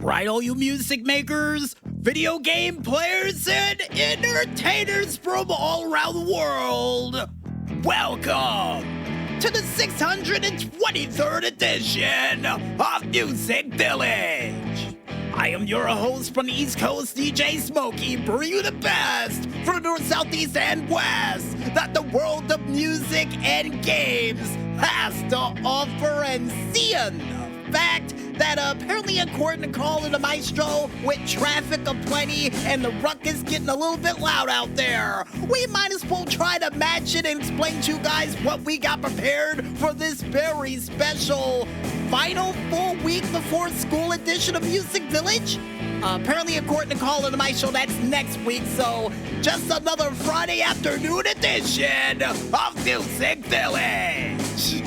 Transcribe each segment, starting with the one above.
Right, all you music makers, video game players, and entertainers from all around the world. Welcome to the 623rd edition of Music Village. I am your host from the East Coast, DJ Smokey, bringing you the best from the North, Southeast, and West that the world of music and games has to offer. And seeing the fact that apparently, according to Calling the Maestro, with traffic aplenty and the ruckus getting a little bit loud out there, we might as well try to match it and explain to you guys what we got prepared for this very special final full week before school edition of Music Village. Apparently, according to Calling the Maestro, that's next week, so just another Friday afternoon edition of Music Village.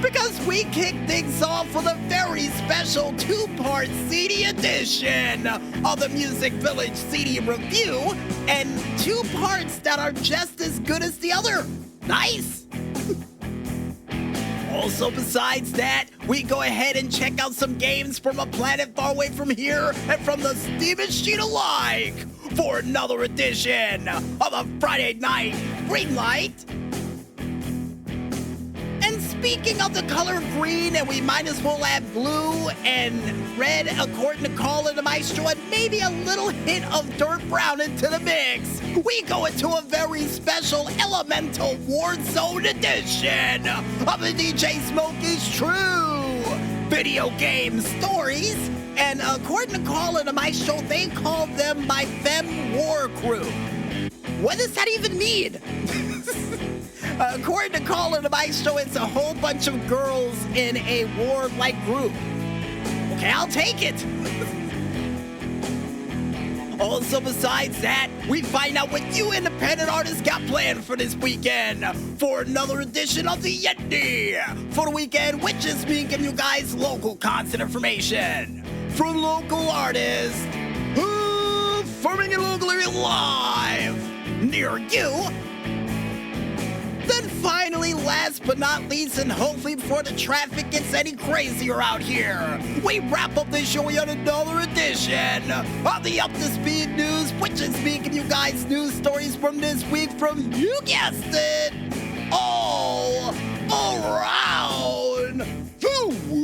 Because we kick things off with a very special two-part CD edition of the Music Village CD review, and two parts that are just as good as the other. Nice! Also, besides that, we go ahead and check out some games from a planet far away from here and from the Steam machine alike for another edition of a Friday night green light. And speaking of the color green, and we might as well add blue and red according to Calling the Maestro, and maybe a little hint of dirt brown into the mix, we go into a very special Elemental Warzone edition of the DJ Smokey's True Video Game Stories. And according to Calling the Maestro, they call them my Fem War Crew. What does that even mean? According to Calling the Maestro, it's a whole bunch of girls in a war-like group. Okay, I'll take it. Also, besides that, we find out what you independent artists got planned for this weekend for another edition of the Yeti for the weekend, which is me giving you guys local concert information from local artists performing in locally live near you. Then finally, last but not least, and hopefully before the traffic gets any crazier out here, we wrap up this show with another edition of the Up to Speed News, which is me giving you guys news stories from this week from, you guessed it, all around the world.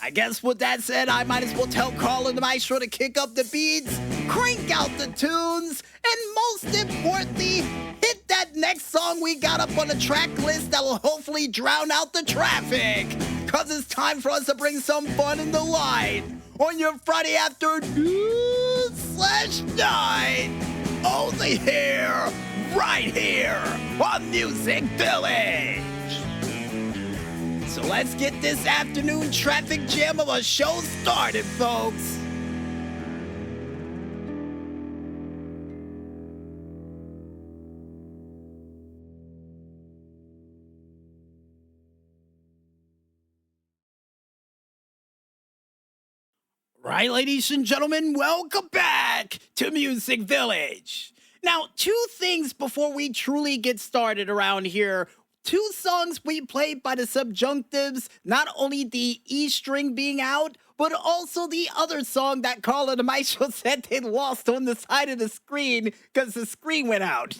I guess with that said, I might as well tell Calling the Maestro to kick up the beats, crank out the tunes, and most importantly, hit that next song we got up on the track list that will hopefully drown out the traffic. Cause it's time for us to bring some fun and delight on your Friday afternoon/night. Only here, right here on Music Village. So let's get this afternoon traffic jam of a show started, folks. Right, ladies and gentlemen, welcome back to Music Village. Now, two things before we truly get started around here. Two songs we played by the Subjunctives, not only the E string being out, but also the other song that Calling the Maestro said they lost on the side of the screen because the screen went out.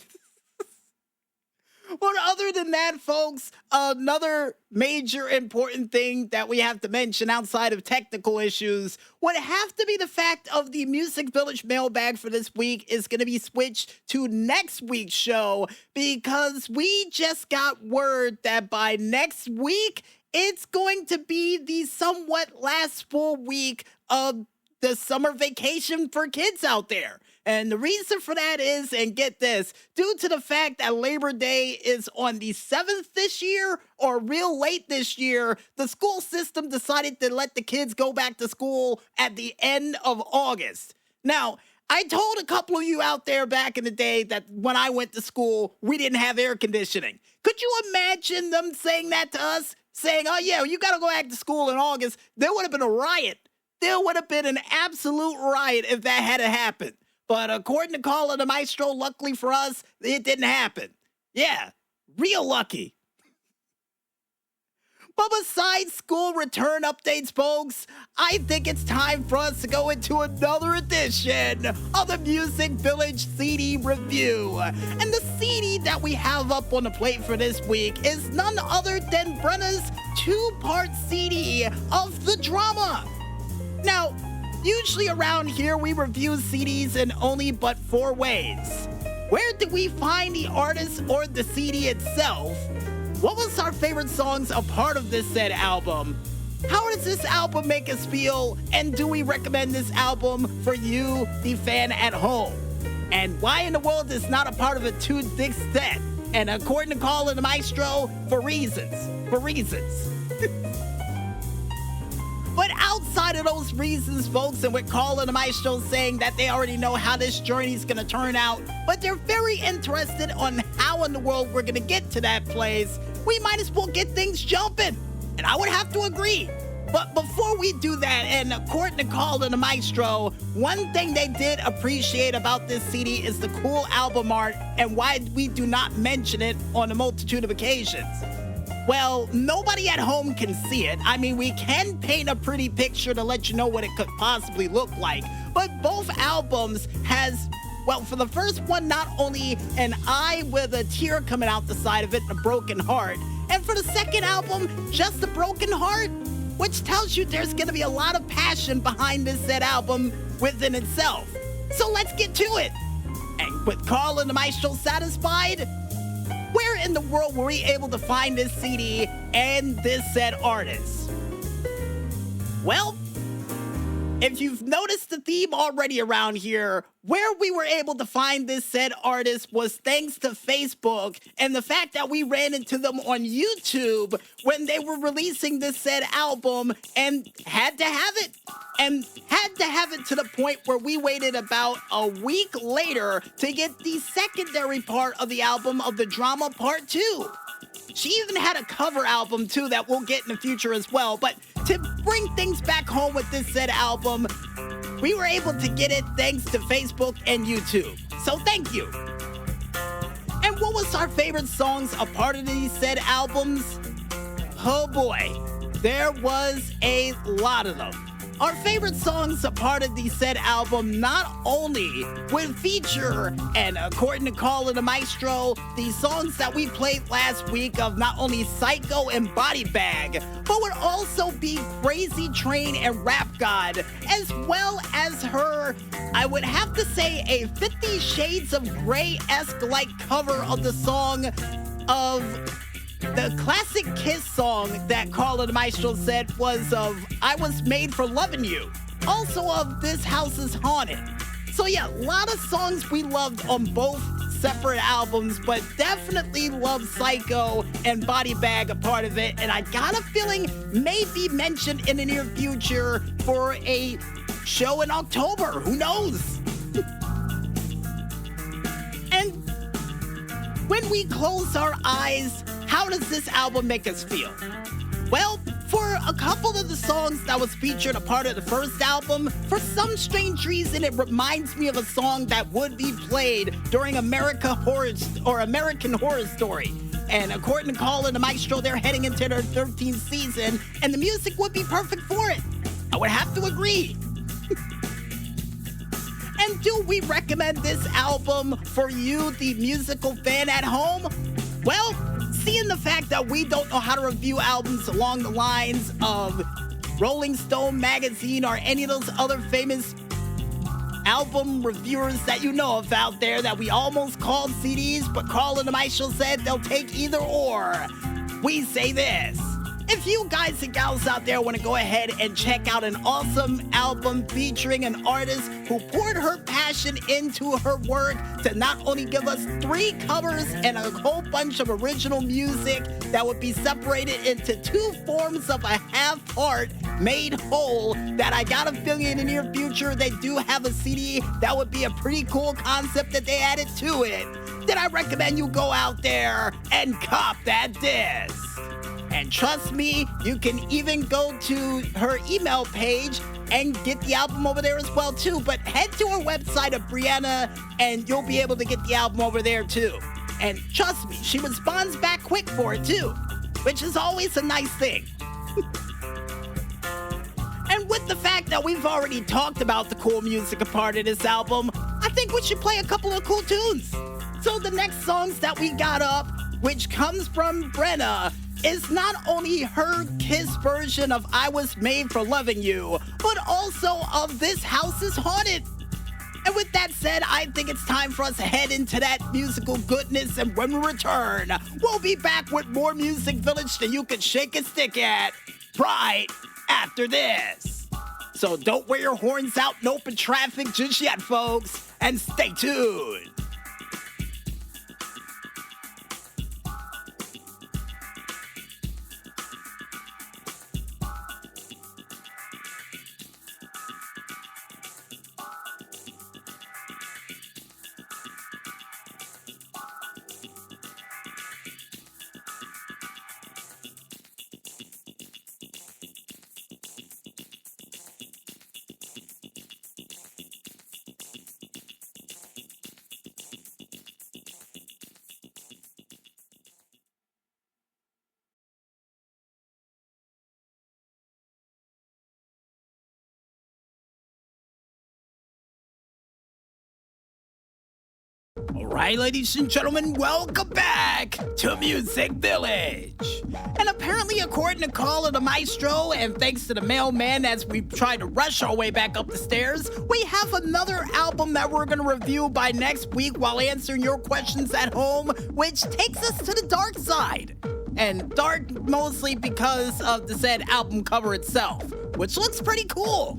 But other than that, folks, another major important thing that we have to mention outside of technical issues would have to be the fact of the Music Village mailbag for this week is going to be switched to next week's show because we just got word that by next week, it's going to be the somewhat last full week of the summer vacation for kids out there. And the reason for that is, and get this, due to the fact that Labor Day is on the 7th this year, or real late this year, the school system decided to let the kids go back to school at the end of August. Now, I told a couple of you out there back in the day that when I went to school, we didn't have air conditioning. Could you imagine them saying that to us? Saying, oh yeah, you gotta go back to school in August. There would have been a riot. There would have been an absolute riot if that had happened. But according to Call of the Maestro, luckily for us, it didn't happen. Yeah, real lucky. But besides school return updates, folks, I think it's time for us to go into another edition of the MusicVillage CD review. And the CD that we have up on the plate for this week is none other than BRENNA's two-part CD of the drama. Now, usually around here we review CDs in only but 4 ways. Where did we find the artist or the CD itself? What was our favorite songs a part of this said album? How does this album make us feel? And do we recommend this album for you, the fan at home? And why in the world is not a part of a 2-disc set? And according to Call of the Maestro, for reasons. But outside of those reasons, folks, and with Call of the Maestro saying that they already know how this journey is going to turn out, but they're very interested on how in the world we're going to get to that place, we might as well get things jumping. And I would have to agree. But before we do that, and according to Call of the Maestro, one thing they did appreciate about this CD is the cool album art and why we do not mention it on a multitude of occasions. Well, nobody at home can see it. I mean, we can paint a pretty picture to let you know what it could possibly look like. But both albums has, well, for the first one, not only an eye with a tear coming out the side of it and a broken heart, and for the second album, just a broken heart, which tells you there's gonna be a lot of passion behind this said album within itself. So let's get to it. And with Call of the Maestro satisfied, where in the world were we able to find this CD and this said artist? Well, if you've noticed the theme already around here, where we were able to find this said artist was thanks to Facebook and the fact that we ran into them on YouTube when they were releasing this said album and had to have it. And had to have it to the point where we waited about a week later to get the secondary part of the album of the drama part 2. She even had a cover album too that we'll get in the future as well. But to bring things back home with this said album, we were able to get it thanks to Facebook and YouTube. So thank you. And what was our favorite songs a part of these said albums? Oh boy, there was a lot of them. Our favorite songs a part of the said album not only would feature, and according to Call of the Maestro, the songs that we played last week of not only Psycho and Body Bag, but would also be Crazy Train and Rap God, as well as her, I would have to say, a 50 Shades of Grey-esque like cover of the song of the classic Kiss song that Call of the Maestro said was of I Was Made for Loving You, also of This House is Haunted. So yeah, a lot of songs we loved on both separate albums, but definitely love Psycho and Body Bag a part of it, and I got a feeling may be mentioned in the near future for a show in October, who knows? And when we close our eyes, how does this album make us feel? Well, for a couple of the songs that was featured a part of the first album, for some strange reason, it reminds me of a song that would be played during American Horror Story. And according to Call of the Maestro, they're heading into their 13th season, and the music would be perfect for it. I would have to agree. And do we recommend this album for you, the musical fan at home? Well, seeing the fact that we don't know how to review albums along the lines of Rolling Stone magazine or any of those other famous album reviewers that you know of out there that we almost called CDs, but Call of the Maestro said they'll take either or, we say this. If you guys and gals out there want to go ahead and check out an awesome album featuring an artist who poured her passion into her work to not only give us 3 covers and a whole bunch of original music that would be separated into 2 forms of a half part made whole, that I got a feeling in the near future they do have a CD that would be a pretty cool concept that they added to it, then I recommend you go out there and cop that disc. And trust me, you can even go to her email page and get the album over there as well too. But head to our website at BRENNA and you'll be able to get the album over there too. And trust me, she responds back quick for it too, which is always a nice thing. And with the fact that we've already talked about the cool music a part of this album, I think we should play a couple of cool tunes. So the next songs that we got up, which comes from BRENNA, is not only her Kiss version of I Was Made for Loving You, but also of This House is Haunted. And with that said, I think it's time for us to head into that musical goodness, and when we return, we'll be back with more MusicVillage that you can shake a stick at right after this. So don't wear your horns out in open traffic just yet, folks, and stay tuned. Alright, ladies and gentlemen, welcome back to MusicVillage. And apparently, according to Caller the Maestro, and thanks to the mailman as we try to rush our way back up the stairs, we have another album that we're going to review by next week while answering your questions at home, which takes us to the dark side. And dark mostly because of the said album cover itself, which looks pretty cool.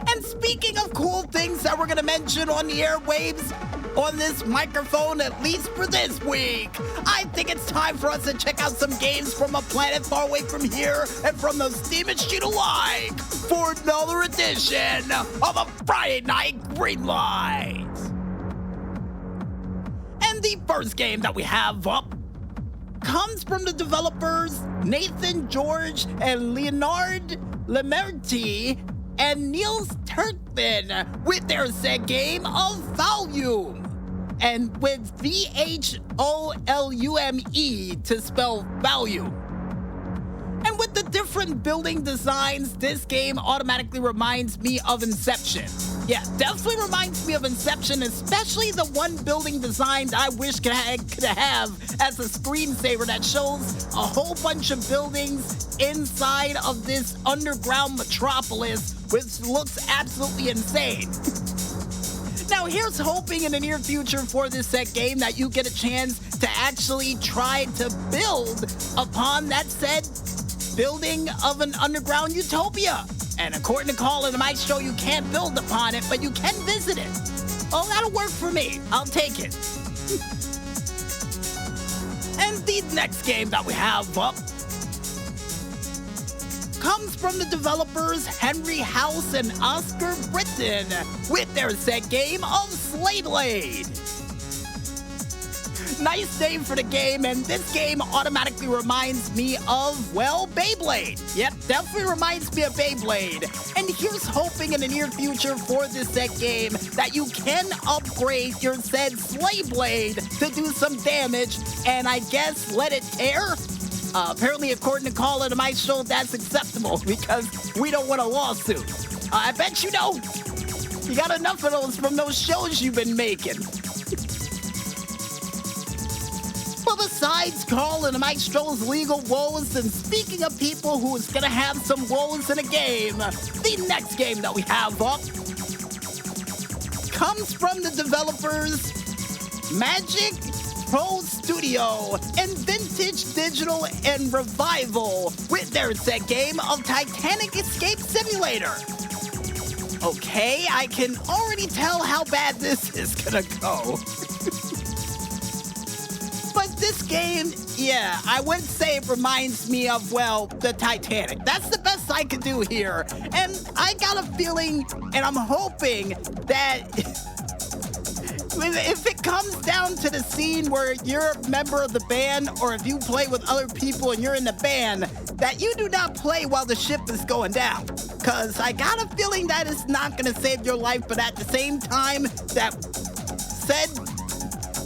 And speaking of cool things that we're going to mention on the airwaves, on this microphone, at least for this week, I think it's time for us to check out some games from a planet far away from here and from those demons you'd like for another edition of a Friday Night Greenlight. And the first game that we have up comes from the developers Nathan George and Leonard Lemerti and Niels Turkman with their said game of Volume. And with V-H-O-L-U-M-E to spell volume. And with the different building designs, this game automatically reminds me of Inception. Yeah, definitely reminds me of Inception, especially the one building design I wish could have as a screensaver that shows a whole bunch of buildings inside of this underground metropolis, which looks absolutely insane. Now, here's hoping in the near future for this set game that you get a chance to actually try to build upon that said building of an underground utopia. And according to Caller the Maestro, you can't build upon it, but you can visit it. Oh, that'll work for me. I'll take it. And the next game that we have up comes from the developers Henry House and Oscar Britton with their set game of Slayblade. Nice name for the game, and this game automatically reminds me of, well, Beyblade. Yep, definitely reminds me of Beyblade. And here's hoping in the near future for this set game that you can upgrade your said Slayblade to do some damage and I guess let it tear. Apparently, according to Caller the Maestro, that's acceptable because we don't want a lawsuit. I bet you know. You got enough of those from those shows you've been making. But besides Caller the Maestro's legal woes, and speaking of people who's gonna have some woes in a game, the next game that we have up comes from the developers Magic Pro Studio and Vintage Digital and Revival with their set game of Titanic Escape Simulator. Okay, I can already tell how bad this is gonna go. But this game, yeah, I would say it reminds me of, well, the Titanic. That's the best I could do here. And I got a feeling, and I'm hoping that if it comes down to the scene where you're a member of the band, or if you play with other people and you're in the band, that you do not play while the ship is going down. Cause I got a feeling that it's not gonna save your life, but at the same time, that said,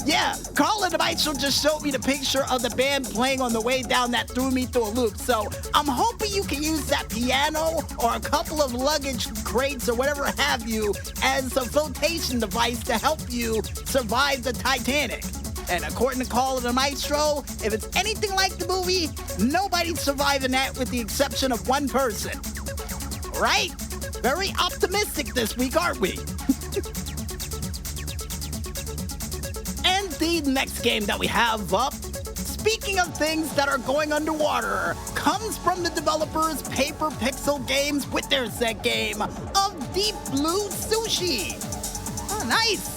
yeah, Carl and the Maestro just showed me the picture of the band playing on the way down that threw me through a loop. So I'm hoping you can use that piano or a couple of luggage crates or whatever have you as a flotation device to help you survive the Titanic. And according to Carl and the Maestro, if it's anything like the movie, nobody's surviving that with the exception of one person. Right? Very optimistic this week, aren't we? And the next game that we have up, speaking of things that are going underwater, comes from the developers Paper Pixel Games with their set game of Deep Blue Sushi. Oh, nice.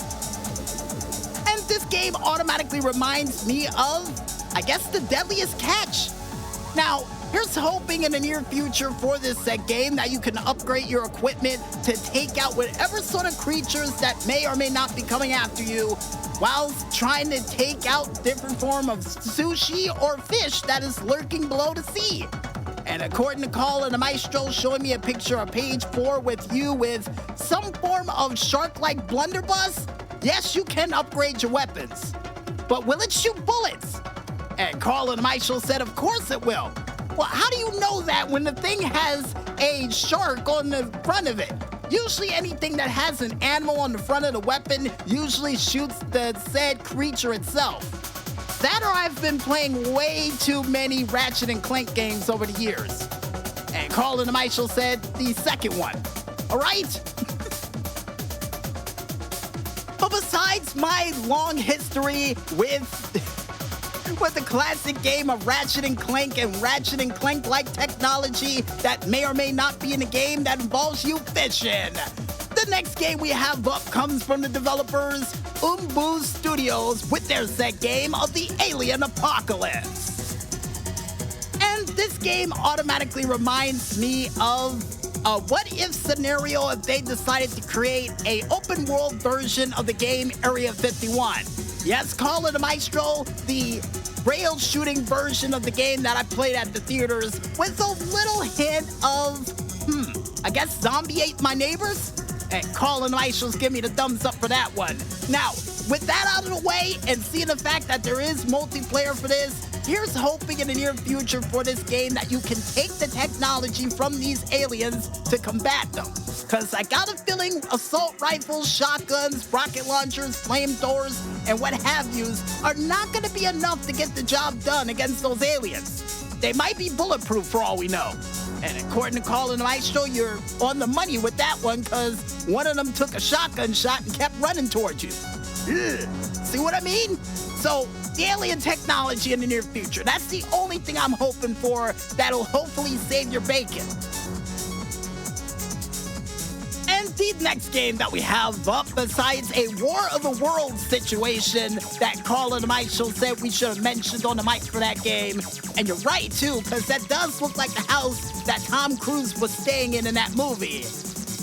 And this game automatically reminds me of, I guess, The Deadliest Catch. Now, here's hoping in the near future for this set game that you can upgrade your equipment to take out whatever sort of creatures that may or may not be coming after you, while trying to take out different form of sushi or fish that is lurking below the sea. And according to Carl and the Maestro showing me a picture of page 4 with you with some form of shark-like blunderbuss, yes, you can upgrade your weapons. But will it shoot bullets? And Carl and the Maestro said, of course it will. Well, how do you know that when the thing has a shark on the front of it? Usually anything that has an animal on the front of the weapon usually shoots the said creature itself. That or I've been playing way too many Ratchet and Clank games over the years. And Carl and the Maestro said the second one. All right? But besides my long history with the classic game of Ratchet and Clank and Ratchet and Clank-like technology that may or may not be in a game that involves you fishing, the next game we have up comes from the developers Umbu Studios with their set game of the Alien Apocalypse. And this game automatically reminds me of a what-if scenario if they decided to create a open-world version of the game Area 51. Yes, Carl and the Maestro, the rail shooting version of the game that I played at the theaters with a little hint of, I guess Zombie Ate My Neighbors? And Carl and the Maestro's give me the thumbs up for that one. Now, with that out of the way and seeing the fact that there is multiplayer for this, here's hoping in the near future for this game that you can take the technology from these aliens to combat them. Cause I got a feeling assault rifles, shotguns, rocket launchers, flamethrowers, and what have yous are not gonna be enough to get the job done against those aliens. They might be bulletproof for all we know. And according to Carl and the Maestro, you're on the money with that one cause one of them took a shotgun shot and kept running towards you. Ugh. See what I mean? So, the alien technology in the near future, that's the only thing I'm hoping for that'll hopefully save your bacon. And the next game that we have up, besides a War of the Worlds situation that Carl and the Maestro said we should have mentioned on the mic for that game. And you're right, too, because that does look like the house that Tom Cruise was staying in that movie.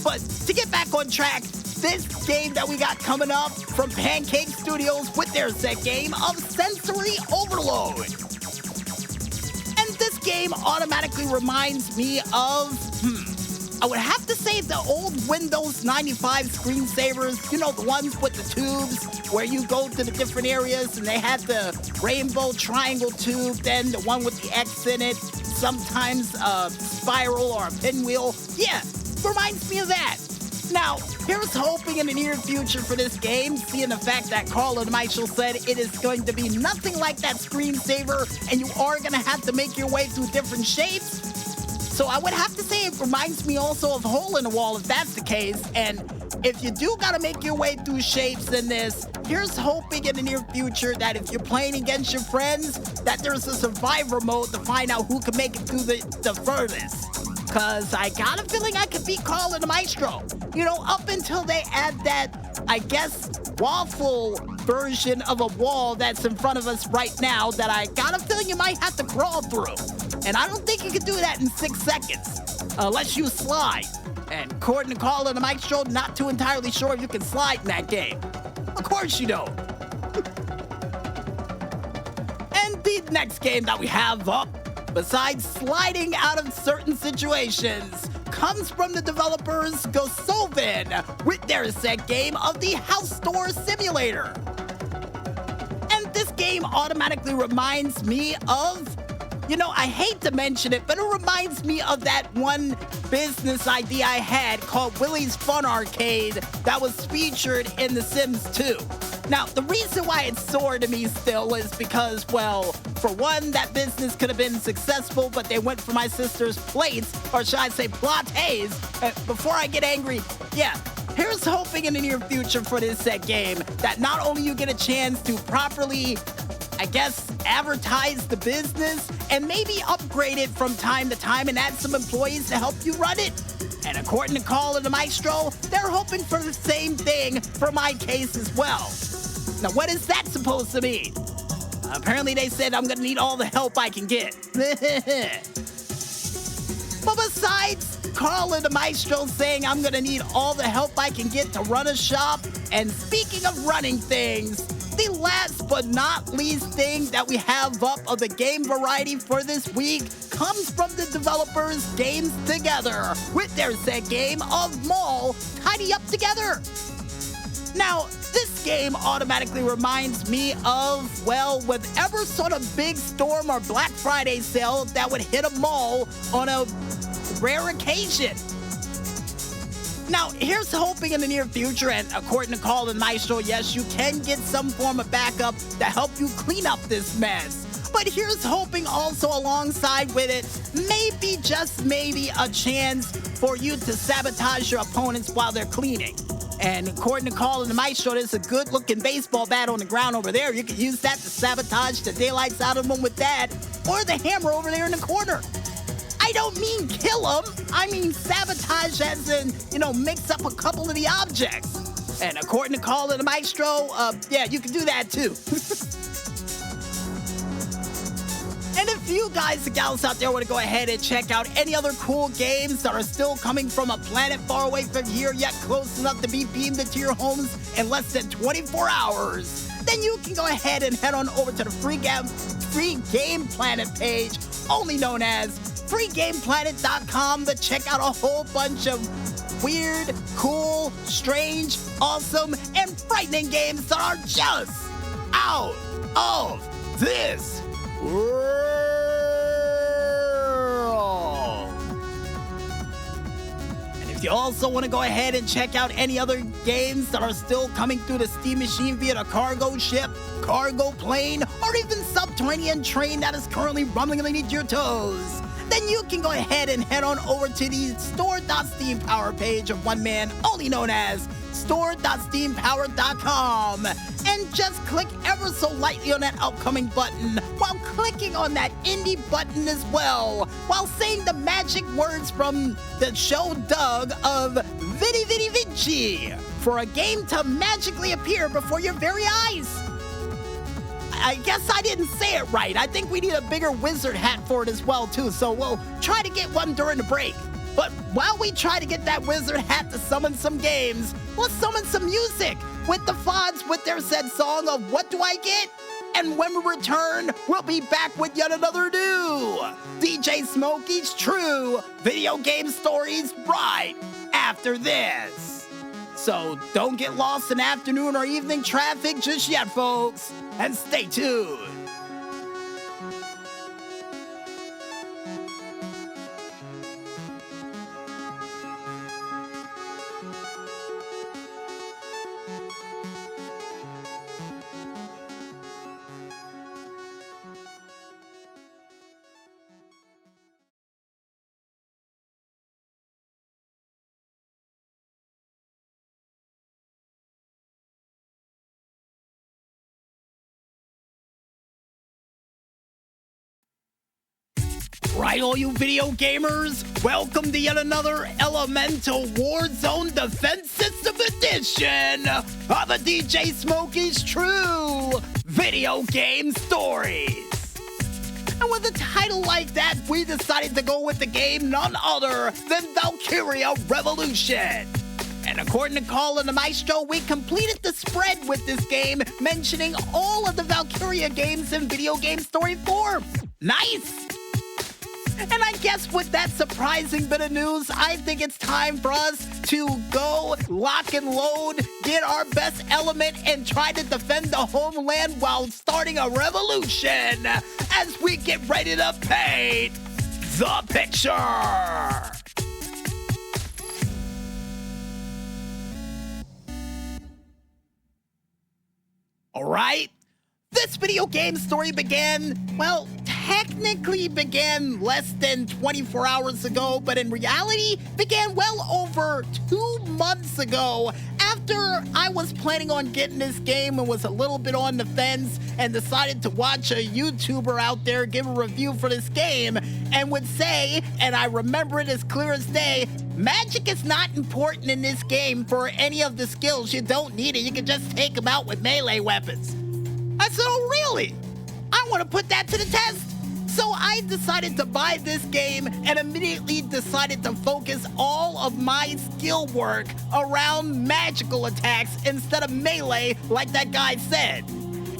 But to get back on track, this game that we got coming up from Pancake Studios with their set game of Sensory Overload. And this game automatically reminds me of, I would have to say the old Windows 95 screensavers, you know, the ones with the tubes where you go to the different areas and they had the rainbow triangle tube, then the one with the X in it, sometimes a spiral or a pinwheel. Yeah, reminds me of that. Now, here's hoping in the near future for this game, seeing the fact that Carl and Michael said it is going to be nothing like that screensaver and you are going to have to make your way through different shapes. So I would have to say it reminds me also of Hole in the Wall if that's the case. And if you do got to make your way through shapes in this, here's hoping in the near future that if you're playing against your friends, that there's a survivor mode to find out who can make it through the furthest. Cause I got a feeling I could beat Carl and the Maestro. You know, up until they add that, I guess, waffle version of a wall that's in front of us right now that I got a feeling you might have to crawl through. And I don't think you can do that in 6 seconds, unless you slide. And according to Carl and the Maestro, not too entirely sure if you can slide in that game. Of course you don't. And the next game that we have up, besides sliding out of certain situations, comes from the developers LOVIN with their set game of the House Store Simulator. And this game automatically reminds me of, I hate to mention it, but it reminds me of that one business idea I had called Willy's Fun Arcade that was featured in The Sims 2. Now, the reason why it's sore to me still is because, well, for one, that business could have been successful, but they went for my sister's plates, or should I say plates. Before I get angry, yeah, here's hoping in the near future for this set game that not only you get a chance to properly, I guess, advertise the business and maybe upgrade it from time to time and add some employees to help you run it. And according to Call of the Maestro, they're hoping for the same thing for my case as well. Now, what is that supposed to mean? Apparently they said I'm gonna need all the help I can get. But besides Call of the Maestro saying I'm gonna need all the help I can get to run a shop, and speaking of running things, the last but not least thing that we have up of the game variety for this week comes from the developers Games Together with their set game of Mall Tidy Up Together. Now, this game automatically reminds me of, well, whatever sort of big storm or Black Friday sale that would hit a mall on a rare occasion. Now, here's hoping in the near future, and according to Call of the Maestro, yes, you can get some form of backup to help you clean up this mess. But here's hoping also alongside with it, maybe, just maybe, a chance for you to sabotage your opponents while they're cleaning. And according to Call of the Maestro, there's a good-looking baseball bat on the ground over there. You can use that to sabotage the daylights out of them with that, or the hammer over there in the corner. I don't mean kill them, I mean sabotage as in, mix up a couple of the objects. And according to Call of the Maestro, yeah, you can do that too. And if you guys and gals out there want to go ahead and check out any other cool games that are still coming from a planet far away from here, yet close enough to be beamed into your homes in less than 24 hours, then you can go ahead and head on over to the Free Game Planet page, only known as freegameplanet.com, to check out a whole bunch of weird, cool, strange, awesome, and frightening games that are just out of this world. And if you also want to go ahead and check out any other games that are still coming through the Steam machine via the cargo ship, cargo plane, or even subterranean train that is currently rumbling beneath your toes, then you can go ahead and head on over to the store.steampower page of one man only known as store.steampower.com, and just click ever so lightly on that upcoming button while clicking on that indie button as well, while saying the magic words from the show Doug of Videogame for a game to magically appear before your very eyes. I guess I didn't say it right. I think we need a bigger wizard hat for it as well, too, so we'll try to get one during the break. But while we try to get that wizard hat to summon some games, let's summon some music with the Fods with their said song of What Do I Get? And when we return, we'll be back with yet another new DJ Smokey's True Video Game Stories right after this. So don't get lost in afternoon or evening traffic just yet, folks, and stay tuned. Right, all you video gamers, welcome to yet another Elemental Warzone Defense System edition of the DJ Smokey's True Video Game Stories. And with a title like that, we decided to go with the game none other than Valkyria Revolution. And according to Call of the Maestro, we completed the spread with this game, mentioning all of the Valkyria games in video game story form. Nice! And I guess with that surprising bit of news, I think it's time for us to go lock and load, get our best element, and try to defend the homeland while starting a revolution as we get ready to paint the picture. Alright, this video game story began, well, technically began less than 24 hours ago, but in reality began well over 2 months ago after I was planning on getting this game and was a little bit on the fence and decided to watch a YouTuber out there give a review for this game and would say, and I remember it as clear as day, magic is not important in this game for any of the skills. You don't need it. You can just take them out with melee weapons. I said, oh, really? I want to put that to the test. So I decided to buy this game and immediately decided to focus all of my skill work around magical attacks instead of melee like that guy said.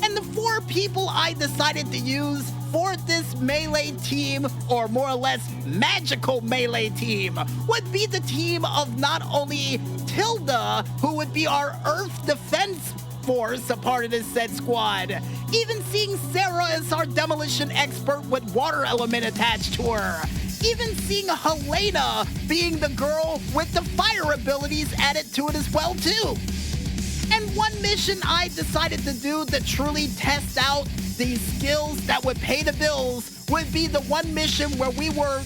And the 4 people I decided to use for this melee team, or more or less magical melee team, would be the team of not only Tilda, who would be our Earth Defense Force, a part of this said squad, even seeing Sarah as our demolition expert with water element attached to her, even seeing Helena being the girl with the fire abilities added to it as well too. And one mission I decided to do to truly test out the skills that would pay the bills would be the one mission where we were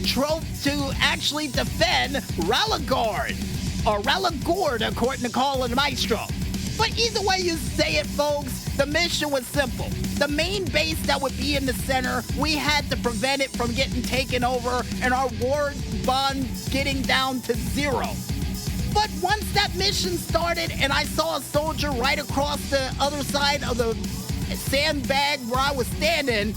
troped to actually defend Ralagord, or Ralagord according to Colin Maestro. But either way you say it, folks, the mission was simple. The main base that would be in the center, we had to prevent it from getting taken over and our ward bond getting down to 0. But once that mission started and I saw a soldier right across the other side of the sandbag where I was standing,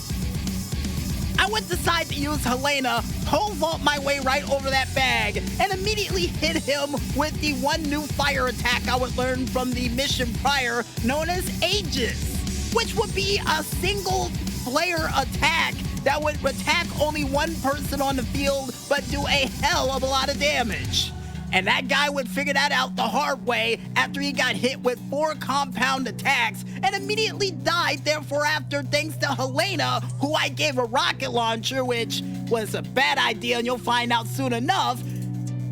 I would decide to use Helena, pole vault my way right over that bag, and immediately hit him with the one new fire attack I would learn from the mission prior, known as Aegis, which would be a single player attack that would attack only one person on the field, but do a hell of a lot of damage. And that guy would figure that out the hard way after he got hit with 4 compound attacks and immediately died therefore after, thanks to Helena, who I gave a rocket launcher, which was a bad idea and you'll find out soon enough,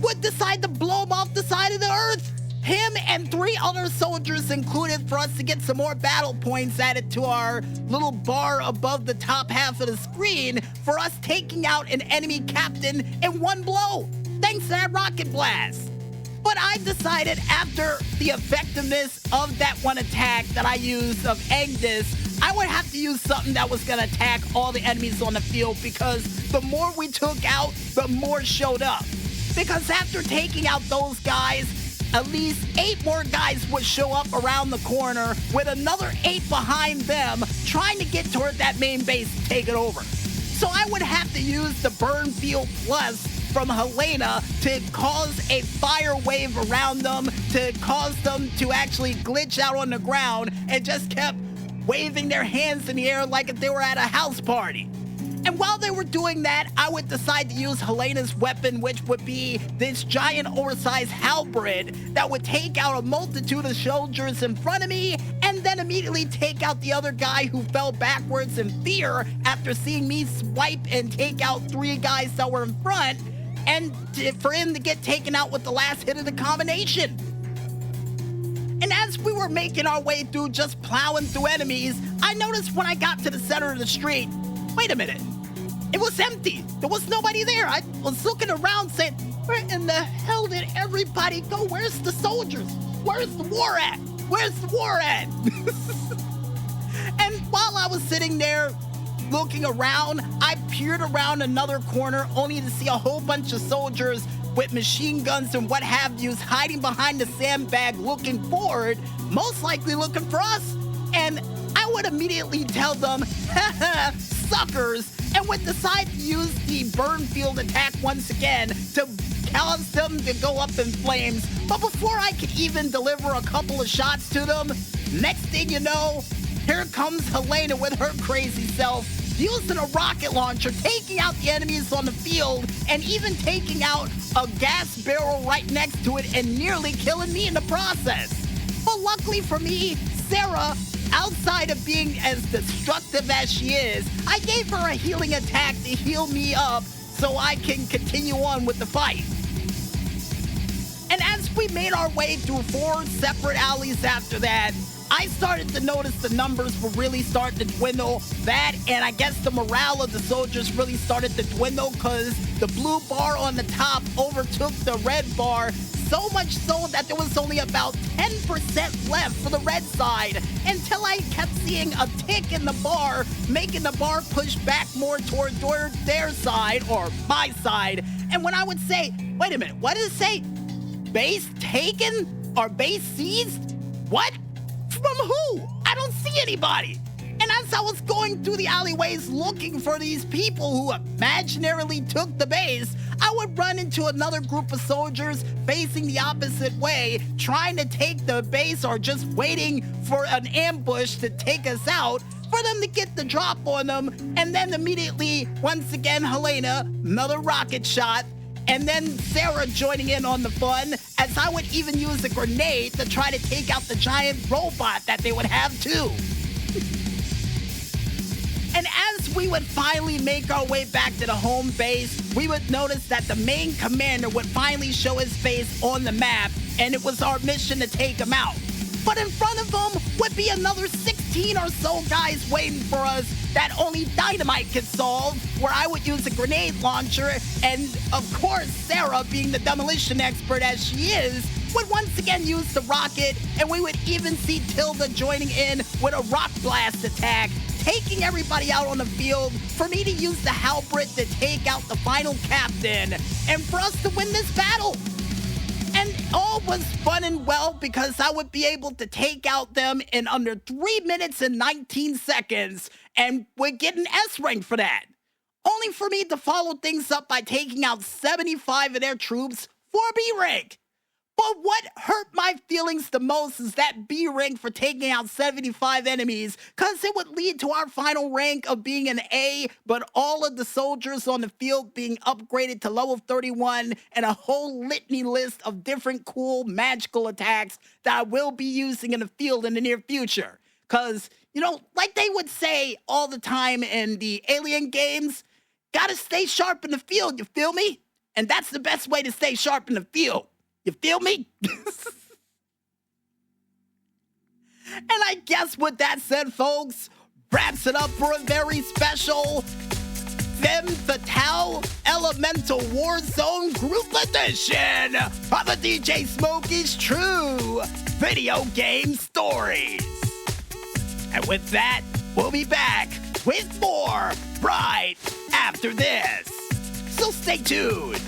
would decide to blow him off the side of the earth. Him and 3 other soldiers included for us to get some more battle points added to our little bar above the top half of the screen for us taking out an enemy captain in one blow, thanks to that rocket blast. But I decided after the effectiveness of that one attack that I used of Agnes, I would have to use something that was gonna attack all the enemies on the field, because the more we took out, the more showed up. Because after taking out those guys, at least 8 more guys would show up around the corner with another 8 behind them trying to get toward that main base to take it over. So I would have to use the Burn Field Plus from Helena to cause a fire wave around them, to cause them to actually glitch out on the ground and just kept waving their hands in the air like if they were at a house party. And while they were doing that, I would decide to use Helena's weapon, which would be this giant oversized halberd that would take out a multitude of soldiers in front of me and then immediately take out the other guy who fell backwards in fear after seeing me swipe and take out 3 guys that were in front, and for him to get taken out with the last hit of the combination. And as we were making our way through, just plowing through enemies, I noticed when I got to the center of the street, wait a minute, it was empty. There was nobody there. I was looking around saying, where in the hell did everybody go? Where's the soldiers? Where's the war at? Where's the war at? And while I was sitting there looking around, I peered around another corner only to see a whole bunch of soldiers with machine guns and what have yous hiding behind the sandbag looking forward, most likely looking for us. And I would immediately tell them, haha, suckers, and would decide to use the burn field attack once again to cause them to go up in flames. But before I could even deliver a couple of shots to them, next thing you know, here comes Helena with her crazy self, using a rocket launcher, taking out the enemies on the field, and even taking out a gas barrel right next to it and nearly killing me in the process. But luckily for me, Sarah, outside of being as destructive as she is, I gave her a healing attack to heal me up so I can continue on with the fight. And as we made our way through 4 separate alleys after that, I started to notice the numbers were really starting to dwindle. That, and I guess the morale of the soldiers really started to dwindle because the blue bar on the top overtook the red bar, so much so that there was only about 10% left for the red side, until I kept seeing a tick in the bar, making the bar push back more toward their side, or my side. And when I would say, wait a minute, what did it say? Base taken? Or base seized? What? From who? I don't see anybody. And as I was going through the alleyways looking for these people who imaginarily took the base, I would run into another group of soldiers facing the opposite way, trying to take the base or just waiting for an ambush to take us out, for them to get the drop on them, and then immediately, once again, Helena, another rocket shot, and then Sarah joining in on the fun, as I would even use a grenade to try to take out the giant robot that they would have too. And as we would finally make our way back to the home base, we would notice that the main commander would finally show his face on the map, and it was our mission to take him out. But in front of him would be another 16 or so guys waiting for us that only dynamite could solve, where I would use a grenade launcher, and of course Sarah, being the demolition expert as she is, would once again use the rocket, and we would even see Tilda joining in with a rock blast attack, taking everybody out on the field, for me to use the halberd to take out the final captain, and for us to win this battle. And all was fun and well because I would be able to take out them in under 3 minutes and 19 seconds, and we'd get an S rank for that. Only for me to follow things up by taking out 75 of their troops for a B rank. But what hurt my feelings the most is that B rank for taking out 75 enemies, because it would lead to our final rank of being an A, but all of the soldiers on the field being upgraded to level 31, and a whole litany list of different cool magical attacks that I will be using in the field in the near future. Because, you know, like they would say all the time in the Alien games, gotta stay sharp in the field, you feel me? And that's the best way to stay sharp in the field. You feel me? And I guess with that said, folks, wraps it up for a very special Femme Fatale Elemental Warzone Group Edition of the DJ Smokey's True Video Game Stories. And with that, we'll be back with more right after this. So stay tuned.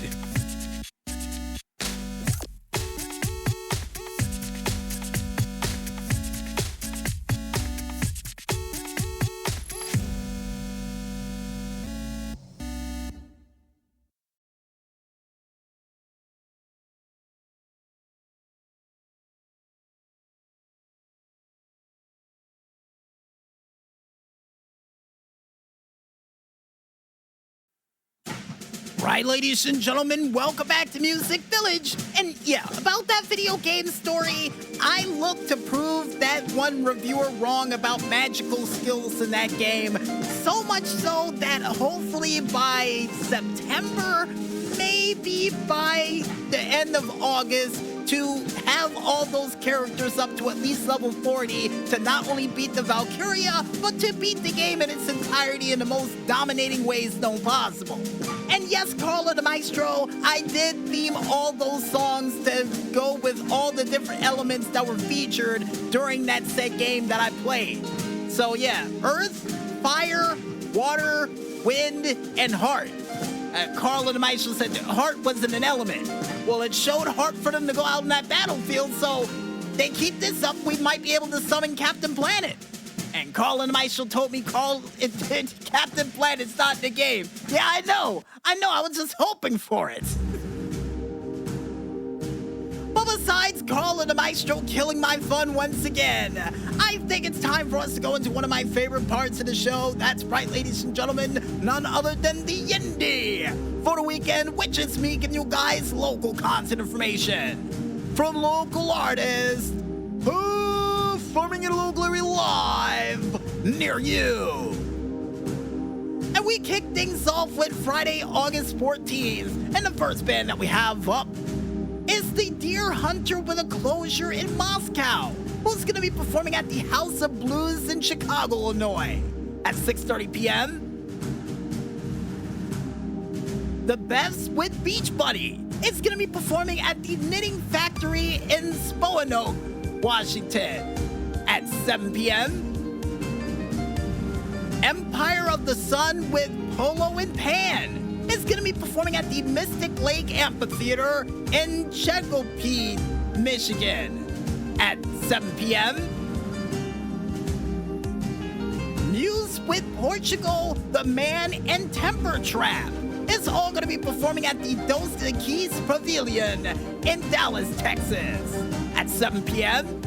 Right, ladies and gentlemen, welcome back to MusicVillage. And yeah, about that video game story, I look to prove that one reviewer wrong about magical skills in that game. So much so that hopefully by September, maybe by the end of August, to have all those characters up to at least level 40 to not only beat the Valkyria, but to beat the game in its entirety in the most dominating ways known possible. And yes, Carla the Maestro, I did theme all those songs to go with all the different elements that were featured during that set game that I played. So yeah, Earth, Fire, Water, Wind, and Heart. Carla the Maestro said Heart wasn't an element. Well, it showed Heart for them to go out in that battlefield, so they keep this up, we might be able to summon Captain Planet. And Carla the Maestro told me Captain Planet's not in the game. Yeah, I know, I was just hoping for it. But So besides Carl and the Maestro killing my fun once again, I think it's time for us to go into one of my favorite parts of the show. That's right, ladies and gentlemen, none other than the Indie for the weekend, which is me giving you guys local content information from local artists performing it locally live near you. And we kick things off with Friday, August 14th, and the first band that we have up is the Deer Hunter with a closure in Moscow, who's going to be performing at the House of Blues in Chicago, Illinois at 6:30 p.m. The Bevs with Beach Buddy is going to be performing at the Knitting Factory in Spoanoke, Washington at 7 p.m. Empire of the Sun with Polo and Pan is going to be performing at the Mystic Lake Amphitheater in Chicopee, Michigan at 7 p.m. Muse with Portugal, The Man, and Temper Trap is all going to be performing at the Dos de Keys Pavilion in Dallas, Texas at 7 p.m.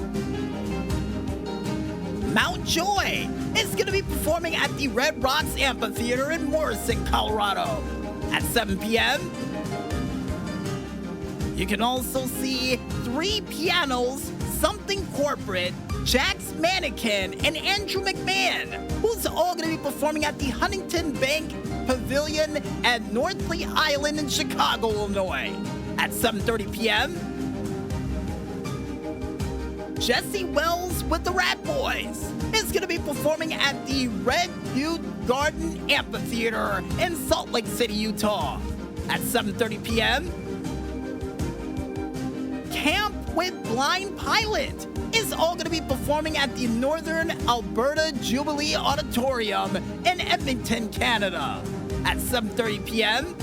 Mount Joy is going to be performing at the Red Rocks Amphitheater in Morrison, Colorado at 7 p.m. You can also see 3 Pianos, Something Corporate, Jack's Mannequin, and Andrew McMahon, who's all going to be performing at the Huntington Bank Pavilion at Northley Island in Chicago, Illinois at 7:30 p.m. Jesse Wells with the Rat Boys is going to be performing at the Red Butte Garden Amphitheater in Salt Lake City, Utah at 7:30 p.m. Camp with Blind Pilot is all going to be performing at the Northern Alberta Jubilee Auditorium in Edmonton, Canada at 7:30 p.m.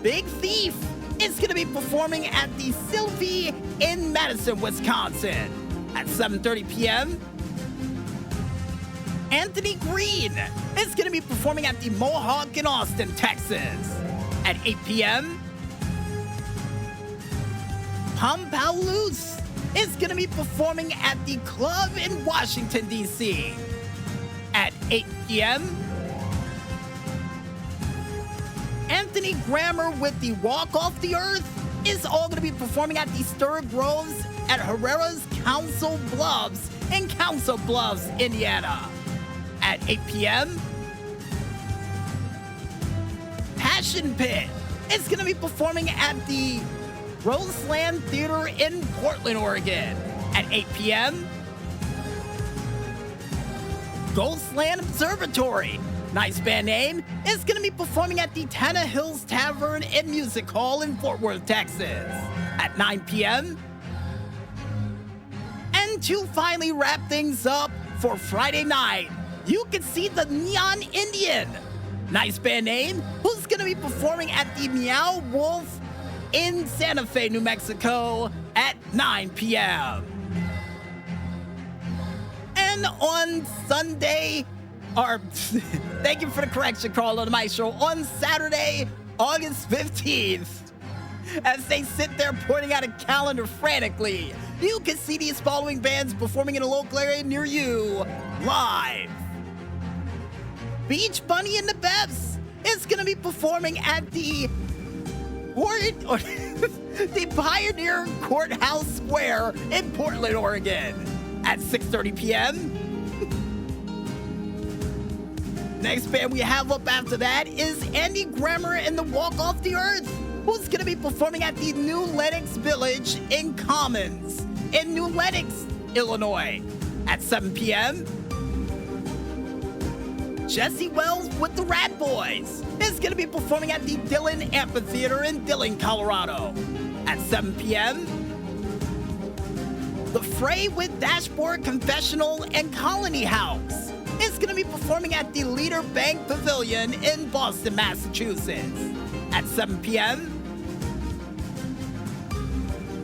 Big Thief is going to be performing at the Sylvie in Madison, Wisconsin at 7:30 p.m. Anthony Green is going to be performing at the Mohawk in Austin, Texas at 8 p.m. Pampaloose is going to be performing at the club in Washington, D.C. at 8 p.m. Anthony Grammer with the Walk Off the Earth is all going to be performing at the Stir Groves at Herrera's Council Bluffs in Council Bluffs, Indiana at 8 p.m. Passion Pit is going to be performing at the Roseland Theater in Portland, Oregon at 8 p.m. Ghostland Observatory, nice band name, is going to be performing at the Tanna Hills Tavern and Music Hall in Fort Worth, Texas at 9 p.m. And to finally wrap things up for Friday night, you can see the Neon Indian, nice band name, who's going to be performing at the Meow Wolf in Santa Fe, New Mexico at 9 p.m. And on Sunday, thank you for the correction, Carl and Maestro, on Saturday, August 15th, as they sit there pointing out a calendar frantically, you can see these following bands performing in a local area near you live. Beach Bunny and the Bevs is going to be performing at the Pioneer Courthouse Square in Portland, Oregon at 6:30 p.m. Next band we have up after that is Andy Grammer and the Walk Off the Earth, who's going to be performing at the New Lenox Village in Commons in New Lenox, Illinois at 7 p.m. Jesse Wells with the Rat Boys is going to be performing at the Dillon Amphitheater in Dillon, Colorado at 7 p.m. The Fray with Dashboard Confessional and Colony House is going to be performing at the Leader Bank Pavilion in Boston, Massachusetts at 7 p.m.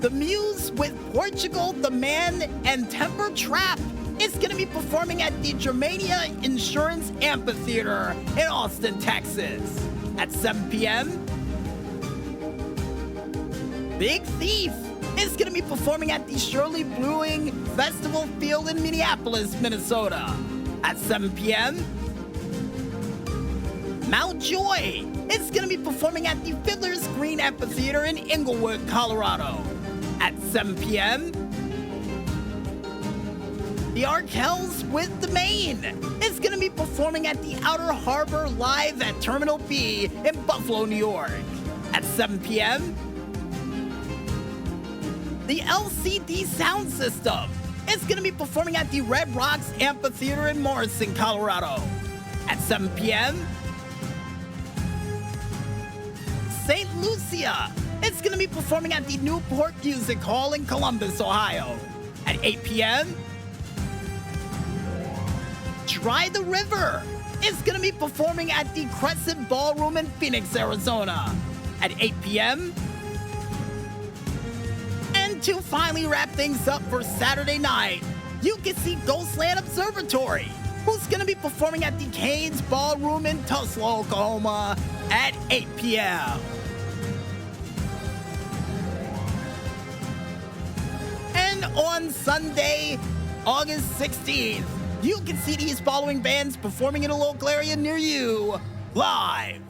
The Muse with Portugal, The Man, and Temper Trap is going to be performing at the Germania Insurance Amphitheater in Austin, Texas at 7 p.m. Big Thief is going to be performing at the Shirley Brewing Festival Field in Minneapolis, Minnesota at 7 p.m. Mount Joy is going to be performing at the Fiddler's Green Amphitheater in Inglewood, Colorado at 7 p.m. The Arkells with the Main is going to be performing at the Outer Harbor Live at Terminal B in Buffalo, New York at 7 p.m. The LCD Sound System is going to be performing at the Red Rocks Amphitheater in Morrison, Colorado at 7 p.m. St. Lucia is going to be performing at the Newport Music Hall in Columbus, Ohio at 8 p.m. Dry the River is going to be performing at the Crescent Ballroom in Phoenix, Arizona at 8 p.m. And to finally wrap things up for Saturday night, you can see Ghostland Observatory, who's going to be performing at the Canes Ballroom in Tulsa, Oklahoma at 8 p.m. And on Sunday, August 16th, you can see these following bands performing in a local area near you live.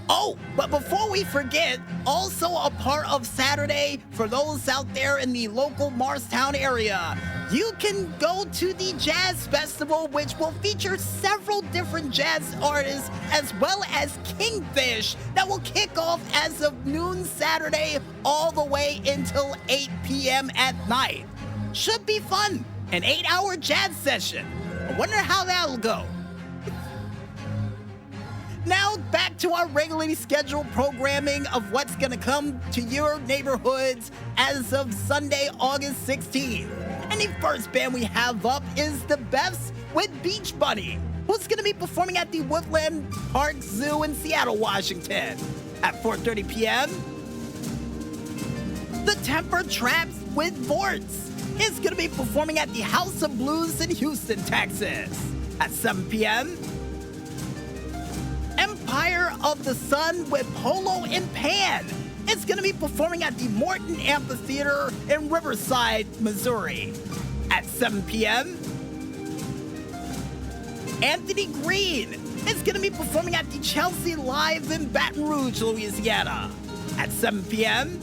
Oh, but before we forget, also a part of Saturday, for those out there in the local Morristown area, you can go to the Jazz Festival, which will feature several different jazz artists, as well as Kingfish, that will kick off as of noon Saturday all the way until 8 p.m. at night. Should be fun, an 8-hour jazz session. I wonder how that'll go. Now back to our regularly scheduled programming of what's gonna come to your neighborhoods as of Sunday, August 16th. And the first band we have up is the Beths with Beach Bunny, who's gonna be performing at the Woodland Park Zoo in Seattle, Washington at 4:30 p.m. The Temper Traps with Vorts is gonna be performing at the House of Blues in Houston, Texas at 7 p.m. Empire of the Sun with Polo and Pan is going to be performing at the Morton Amphitheater in Riverside, Missouri at 7 p.m. Anthony Green is going to be performing at the Chelsea Live in Baton Rouge, Louisiana at 7 p.m.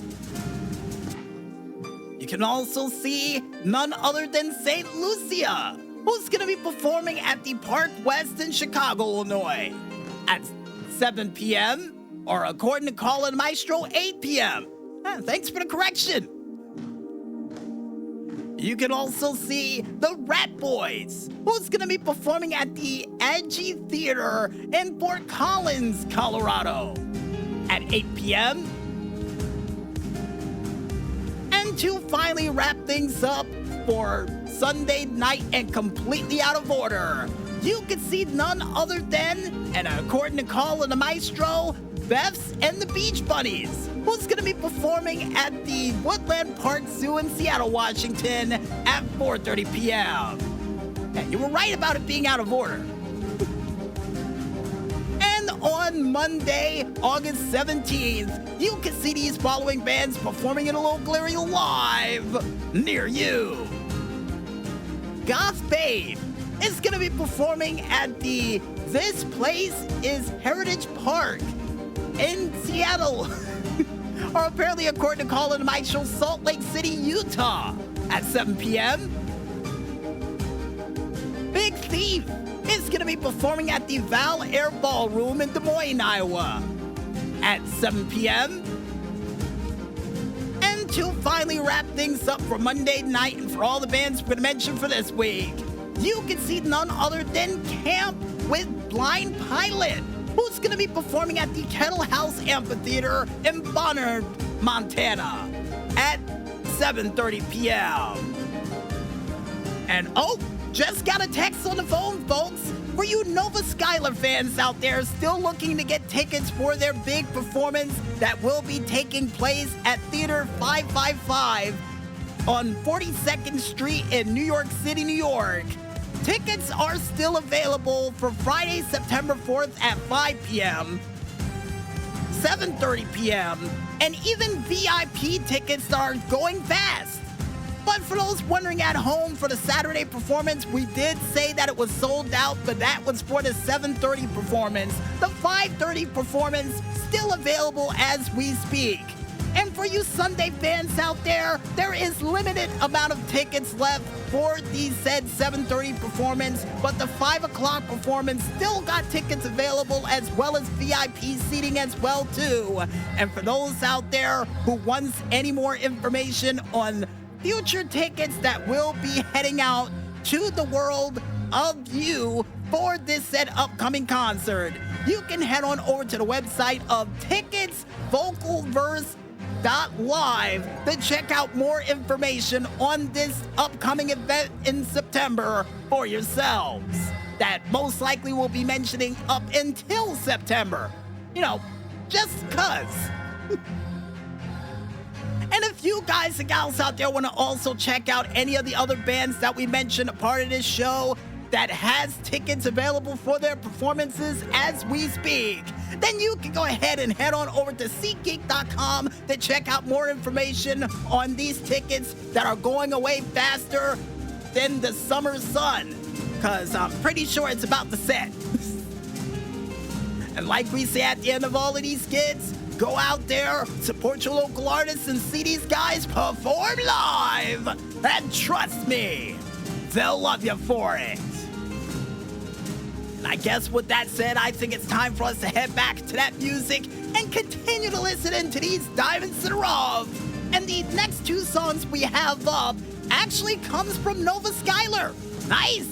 You can also see none other than St. Lucia, who's going to be performing at the Park West in Chicago, Illinois at 7 p.m. or according to Colin Maestro, 8 p.m. Thanks for the correction. You can also see the Rat Boys, who's going to be performing at the Edgy Theater in Fort Collins, Colorado at 8 p.m. And to finally wrap things up for Sunday night and completely out of order, you can see none other than, and according to Colin the Maestro, Beths and the Beach Bunnies, who's going to be performing at the Woodland Park Zoo in Seattle, Washington at 4:30 p.m. Yeah, you were right about it being out of order. And on Monday, August 17th, you can see these following bands performing in a local area live near you. Goth Babe is going to be performing at the This Place is Heritage Park in Seattle, or apparently according to Colin Maestro, Salt Lake City, Utah at 7 p.m. Big Thief is going to be performing at the Val Air Ballroom in Des Moines, Iowa at 7 p.m. And to finally wrap things up for Monday night and for all the bands we're going to mention for this week, you can see none other than Camp with Blind Pilot, who's going to be performing at the Kettle House Amphitheater in Bonner, Montana at 7:30 p.m. And oh, just got a text on the phone, folks. For you Novva Skylar fans out there still looking to get tickets for their big performance that will be taking place at Theater 555 on 42nd Street in New York City, New York. Tickets are still available for Friday, September 4th at 5 p.m., 7:30 p.m., and even VIP tickets are going fast. But for those wondering at home, for the Saturday performance, we did say that it was sold out, but that was for the 7:30 performance. The 5:30 performance still available as we speak. And for you Sunday fans out there is limited amount of tickets left for the said 7:30 performance, but the 5 o'clock performance still got tickets available, as well as VIP seating as well too. And for those out there who wants any more information on future tickets that will be heading out to the world of you for this said upcoming concert, you can head on over to the website of ticketsvocalverse.live to check out more information on this upcoming event in September for yourselves. That most likely will be mentioning up until September. You know, just cuz. And if you guys and gals out there want to also check out any of the other bands that we mentioned a part of this show that has tickets available for their performances as we speak, then you can go ahead and head on over to SeatGeek.com to check out more information on these tickets that are going away faster than the summer sun, because I'm pretty sure it's about to set. And like we say at the end of all of these skits, go out there, support your local artists, and see these guys perform live. And trust me, they'll love you for it. And I guess with that said, I think it's time for us to head back to that music and continue to listen into these diamonds in the rough. And the next two songs we have up actually comes from Novva Skylar. Nice.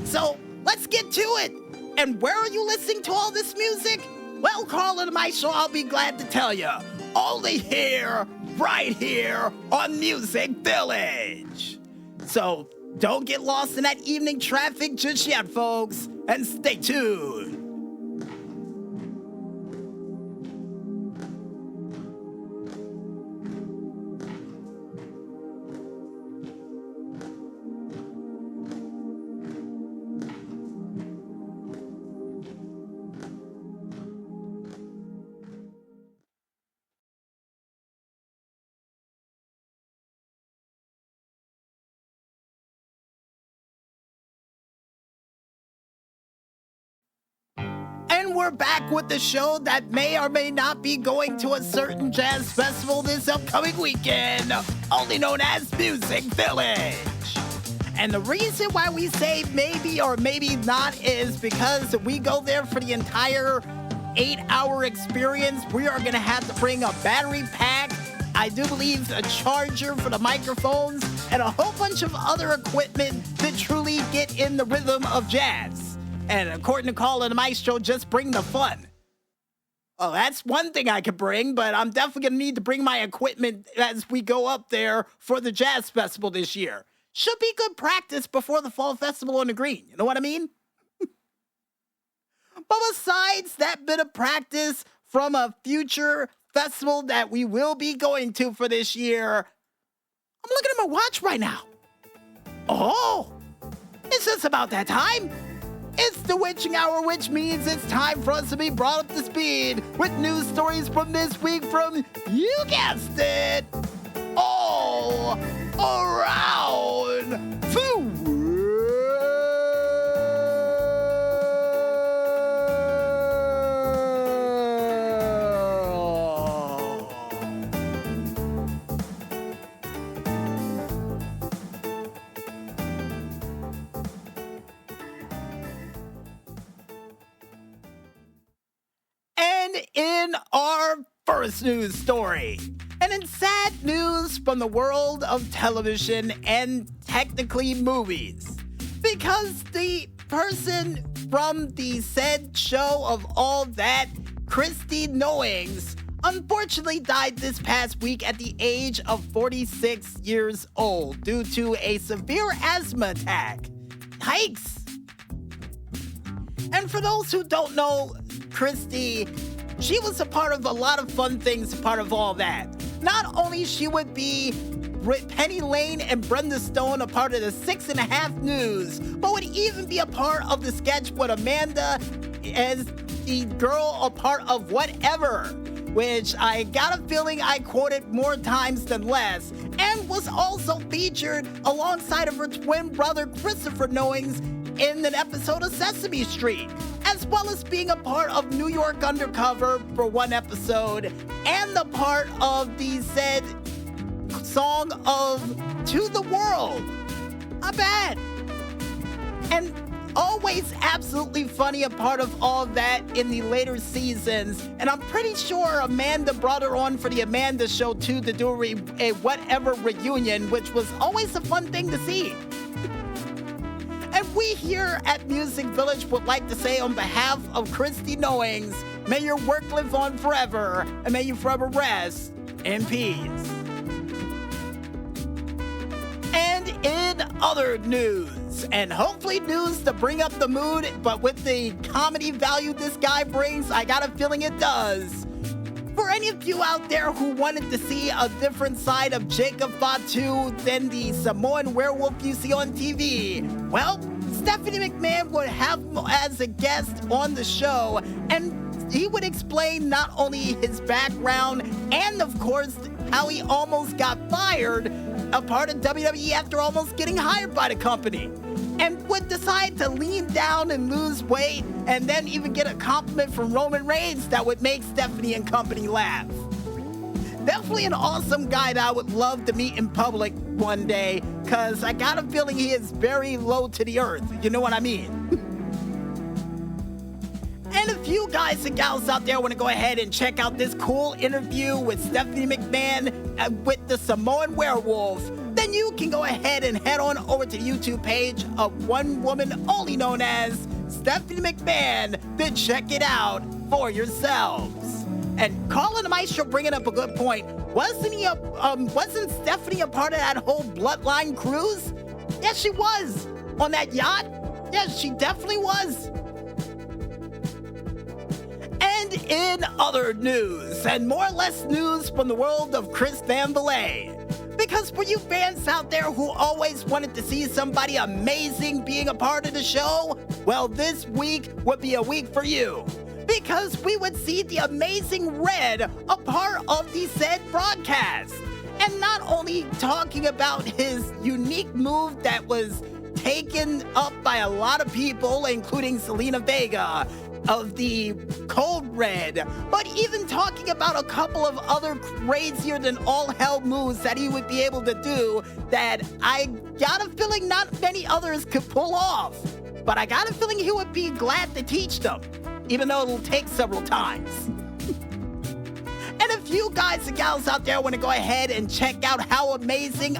So let's get to it. And where are you listening to all this music? Well, call into my show, I'll be glad to tell you. Only here, right here on MusicVillage. So don't get lost in that evening traffic just yet, folks, and stay tuned. And we're back with the show that may or may not be going to a certain jazz festival this upcoming weekend, only known as MusicVillage. And the reason why we say maybe or maybe not is because we go there for the entire 8-hour experience. We are going to have to bring a battery pack, I do believe a charger for the microphones, and a whole bunch of other equipment to truly get in the rhythm of jazz. And according to Call of the Maestro, just bring the fun. Well, that's one thing I could bring, but I'm definitely going to need to bring my equipment as we go up there for the Jazz Festival this year. Should be good practice before the Fall Festival on the Green. You know what I mean? But besides that bit of practice from a future festival that we will be going to for this year, I'm looking at my watch right now. Oh, it's just about that time. It's the witching hour, which means it's time for us to be brought up to speed with news stories from this week from, you guessed it, all around the world. And in our first news story, and in sad news from the world of television and technically movies, because the person from the said show of all that, Christy Knowings, unfortunately died this past week at the age of 46 years old due to a severe asthma attack. Yikes! And for those who don't know Christy, she was a part of a lot of fun things, part of all that. Not only she would be Penny Lane and Brenda Stone, a part of the 6.5 News, but would even be a part of the sketch with Amanda as the girl, a part of Whatever. which I got a feeling I quoted more times than less, and was also featured alongside of her twin brother Christopher Knowings in an episode of Sesame Street, as well as being a part of New York Undercover for one episode, and the part of the said song of To the World. Not bad. And always absolutely funny, a part of all of that in the later seasons. And I'm pretty sure Amanda brought her on for the Amanda Show too to do a whatever reunion, which was always a fun thing to see. And we here at MusicVillage would like to say on behalf of Christy Knowings, may your work live on forever, and may you forever rest in peace. And in other news, and hopefully news to bring up the mood, but with the comedy value this guy brings, I got a feeling it does. For any of you out there who wanted to see a different side of Jacob Fatu than the Samoan werewolf you see on TV, well, Stephanie McMahon would have him as a guest on the show, and he would explain not only his background and, of course, how he almost got fired, a part of WWE after almost getting hired by the company, and would decide to lean down and lose weight, and then even get a compliment from Roman Reigns that would make Stephanie and company laugh. Definitely an awesome guy that I would love to meet in public one day, because I got a feeling he is very low to the earth, you know what I mean? And if you guys and gals out there want to go ahead and check out this cool interview with Stephanie McMahon with the Samoan werewolf, then you can go ahead and head on over to the YouTube page of one woman only known as Stephanie McMahon to check it out for yourselves. And Colin the Maestro bringing up a good point. Wasn't Stephanie a part of that whole Bloodline cruise? Yes, she was. On that yacht? Yes, she definitely was. And in other news, and more or less news from the world of Chris Van Vliet, because for you fans out there who always wanted to see somebody amazing being a part of the show, well, this week would be a week for you, because we would see the amazing Red a part of the said broadcast, and not only talking about his unique move that was taken up by a lot of people, including Selena Vega, of the Cold Red, but even talking about a couple of other crazier than all hell moves that he would be able to do that I got a feeling not many others could pull off. But I got a feeling he would be glad to teach them, even though it'll take several times. And if you guys and gals out there want to go ahead and check out how amazing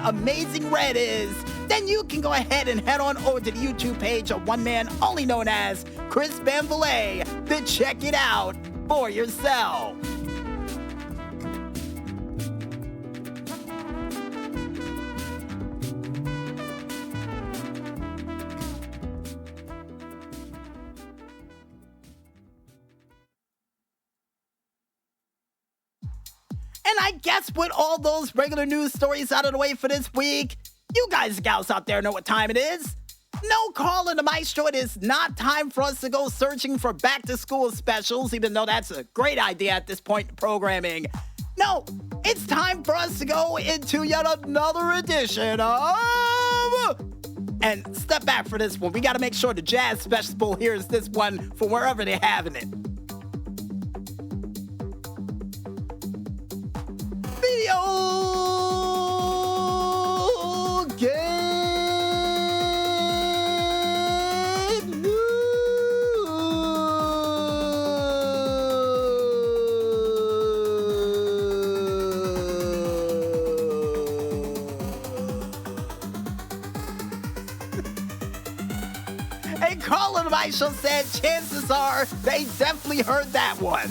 Red is, then you can go ahead and head on over to the YouTube page of one man only known as Chris Van Vliet to check it out for yourself. And I guess with all those regular news stories out of the way for this week, you guys and gals out there know what time it is. No calling the Maestro, it is not time for us to go searching for back-to-school specials, even though that's a great idea at this point in programming. No, it's time for us to go into yet another edition of... And step back for this one. We got to make sure the Jazz Festival hears this one from wherever they're having it. Video game And Colin Michael said chances are they definitely heard that one.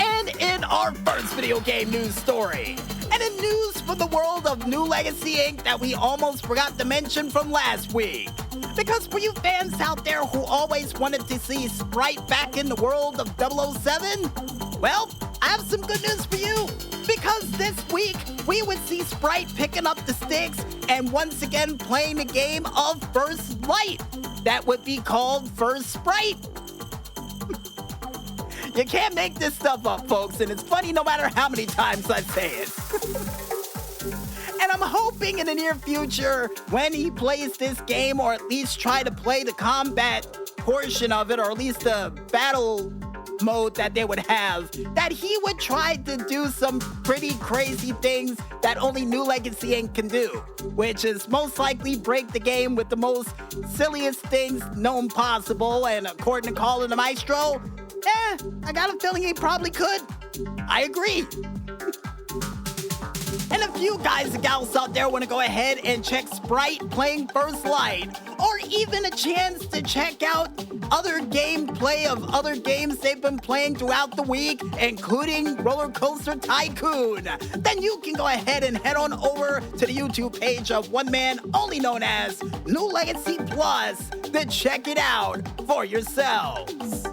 And in our first video game news story, and in news from the world of New Legacy Inc. that we almost forgot to mention from last week. Because for you fans out there who always wanted to see Sprite back in the world of 007, well, I have some good news for you. Because this week, we would see Sprite picking up the sticks and once again playing the game of First Light. That would be called First Sprite. You can't make this stuff up, folks, and it's funny no matter how many times I say it. And I'm hoping in the near future, when he plays this game, or at least try to play the combat portion of it, or at least the battle mode that they would have, that he would try to do some pretty crazy things that only New Legacy Inc. can do, which is most likely break the game with the most silliest things known possible. And according to Colin the Maestro, I got a feeling he probably could. I agree. And if you guys and gals out there want to go ahead and check Sprite playing First Light, or even a chance to check out other gameplay of other games they've been playing throughout the week, including Roller Coaster Tycoon, then you can go ahead and head on over to the YouTube page of one man only known as New Legacy Plus to check it out for yourselves.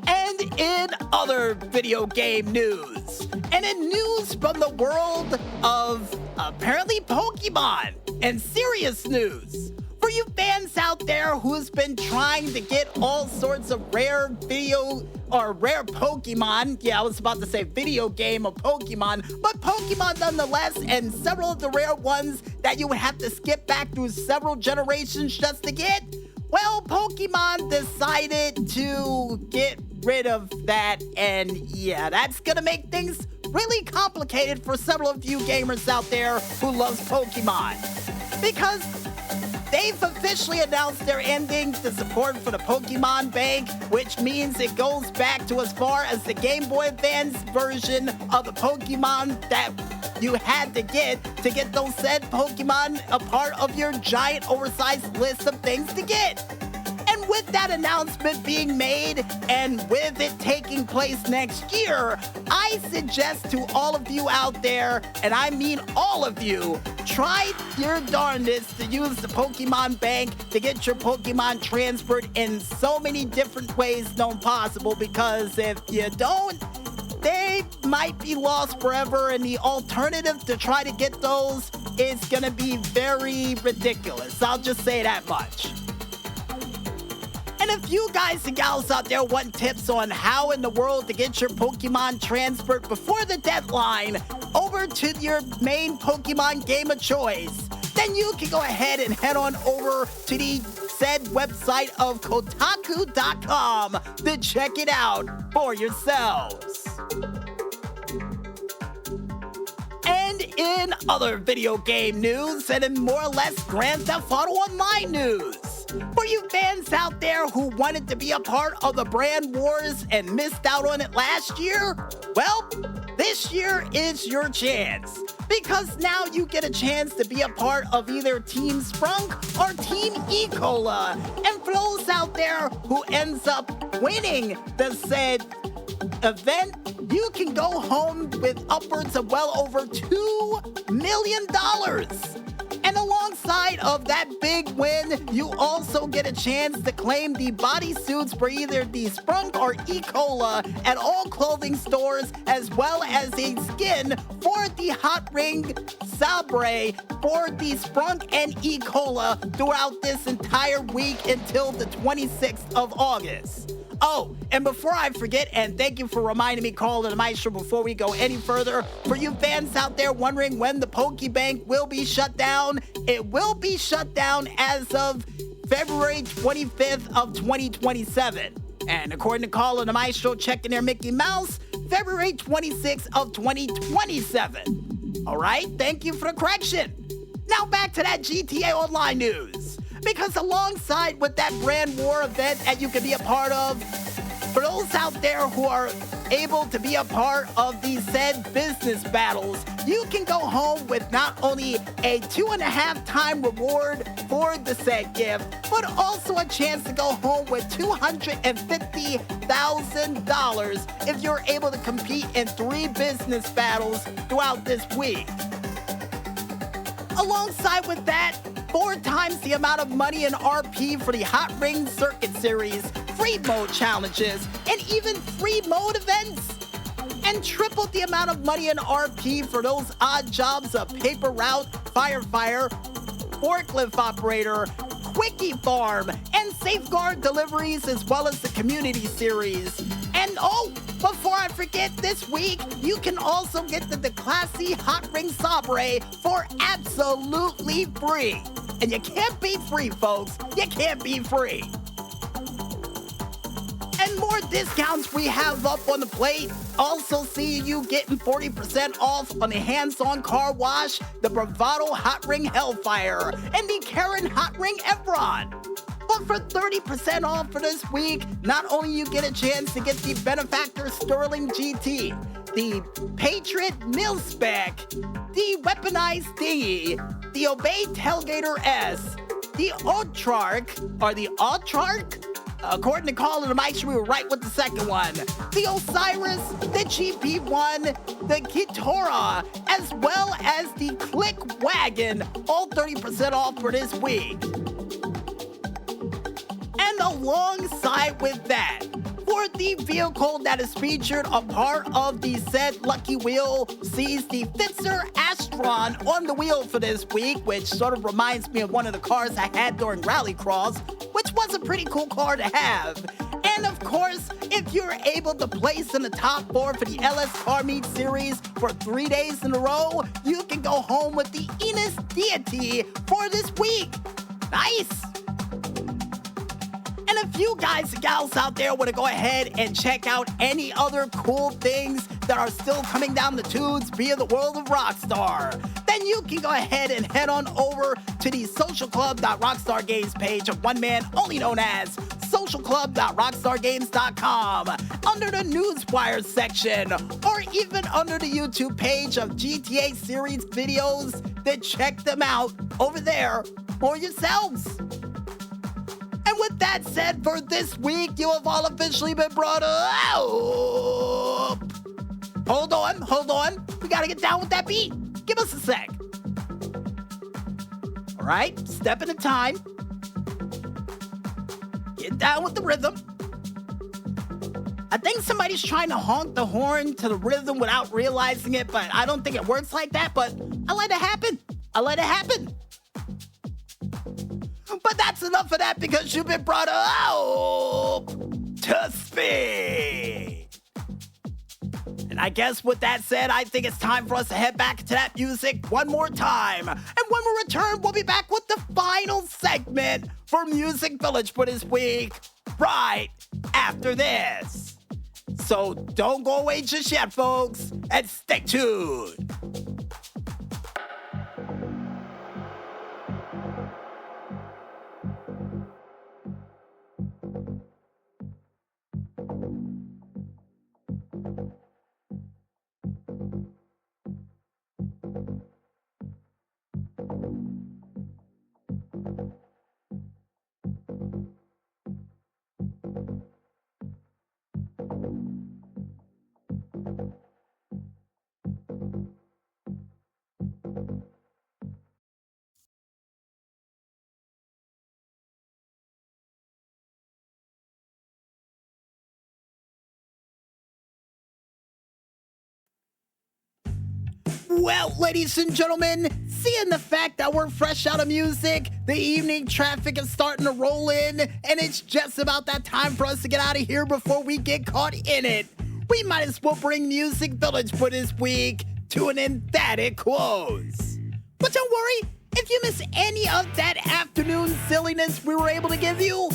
And in other video game news, and in news from the world of apparently Pokemon, and serious news for you fans out there who's been trying to get all sorts of rare rare Pokemon. Yeah, I was about to say video game of Pokemon, but Pokemon nonetheless, and several of the rare ones that you would have to skip back through several generations just to get. Well, Pokemon decided to get rid of that, and yeah, that's gonna make things really complicated for several of you gamers out there who loves Pokemon, because they've officially announced they're ending the support for the Pokemon Bank, which means it goes back to as far as the Game Boy Advance version of the Pokemon that you had to get those said Pokemon a part of your giant oversized list of things to get. And with that announcement being made, and with it taking place next year, I suggest to all of you out there, and I mean all of you, try your darndest to use the Pokemon Bank to get your Pokemon transferred in so many different ways known possible, because if you don't, they might be lost forever, and the alternative to try to get those is gonna be very ridiculous. I'll just say that much. And if you guys and gals out there want tips on how in the world to get your Pokemon transferred before the deadline over to your main Pokemon game of choice, then you can go ahead and head on over to the said website of Kotaku.com to check it out for yourselves. And in other video game news, and in more or less Grand Theft Auto Online news, for you fans out there who wanted to be a part of the brand wars and missed out on it last year, well, this year is your chance, because now you get a chance to be a part of either Team Sprunk or Team E-Cola. And for those out there who ends up winning the said event, you can go home with upwards of well over $2 million. And alongside of that big win, you also get a chance to claim the bodysuits for either the Sprunk or E-Cola at all clothing stores, as well as a skin for the Hot Ring Sabre for the Sprunk and E-Cola throughout this entire week until the 26th of August. Oh, and before I forget, and thank you for reminding me, Carl and Maestro, before we go any further, for you fans out there wondering when the Pokebank will be shut down, it will be shut down as of February 25th of 2027. And according to Carl and Maestro checking their Mickey Mouse, February 26th of 2027. All right, thank you for the correction. Now back to that GTA Online news. Because alongside with that brand war event that you can be a part of, for those out there who are able to be a part of these said business battles, you can go home with not only a 2.5 time reward for the said gift, but also a chance to go home with $250,000 if you're able to compete in 3 business battles throughout this week. Alongside with that, 4 times the amount of money in RP for the Hot Ring Circuit Series, free mode challenges, and even free mode events. And triple the amount of money in RP for those odd jobs of paper route, firefighter, forklift operator, Quickie Farm, and Safeguard Deliveries, as well as the Community Series. And oh, before I forget, this week, you can also get the classy Hot Ring Sabre for absolutely free. And you can't be free, folks. You can't be free. And more discounts we have up on the plate. Also see you getting 40% off on the Hands-On Car Wash, the Bravado Hot Ring Hellfire, and the Karen Hot Ring Evron. But for 30% off for this week, not only you get a chance to get the Benefactor Sterling GT, the Patriot Mil-Spec, the Weaponized Dinghy, the Obey Tailgater S, the Autark, according to Call of the Mic, we were right with the second one. The Osiris, the GP1, the Kitora, as well as the Click Wagon, all 30% off for this week. And alongside with that, for the vehicle that is featured a part of the said Lucky Wheel sees the Fitzer Astron on the wheel for this week, which sort of reminds me of one of the cars I had during Rallycross, which was a pretty cool car to have. And of course, if you're able to place in the top 4 for the LS Car Meet Series for 3 days in a row, you can go home with the Enos Deity for this week. Nice! And if you guys and gals out there want to go ahead and check out any other cool things that are still coming down the tubes via the world of Rockstar, then you can go ahead and head on over to the socialclub.rockstargames page of one man only known as socialclub.rockstargames.com under the Newswire section, or even under the YouTube page of GTA series videos, then check them out over there for yourselves. And with that said, for this week, you have all officially been brought up. Hold on. We gotta get down with that beat. Give us a sec. All right, step at a time. Get down with the rhythm. I think somebody's trying to honk the horn to the rhythm without realizing it, but I don't think it works like that, but I let it happen. But that's enough of that because you've been brought up to speed. And I guess with that said, I think it's time for us to head back to that music one more time. And when we return, we'll be back with the final segment for Music Village for this week, right after this. So don't go away just yet, folks, and stay tuned. Well, ladies and gentlemen, seeing the fact that we're fresh out of music, the evening traffic is starting to roll in, and it's just about that time for us to get out of here before we get caught in it, we might as well bring Music Village for this week to an emphatic close. But don't worry, if you miss any of that afternoon silliness we were able to give you,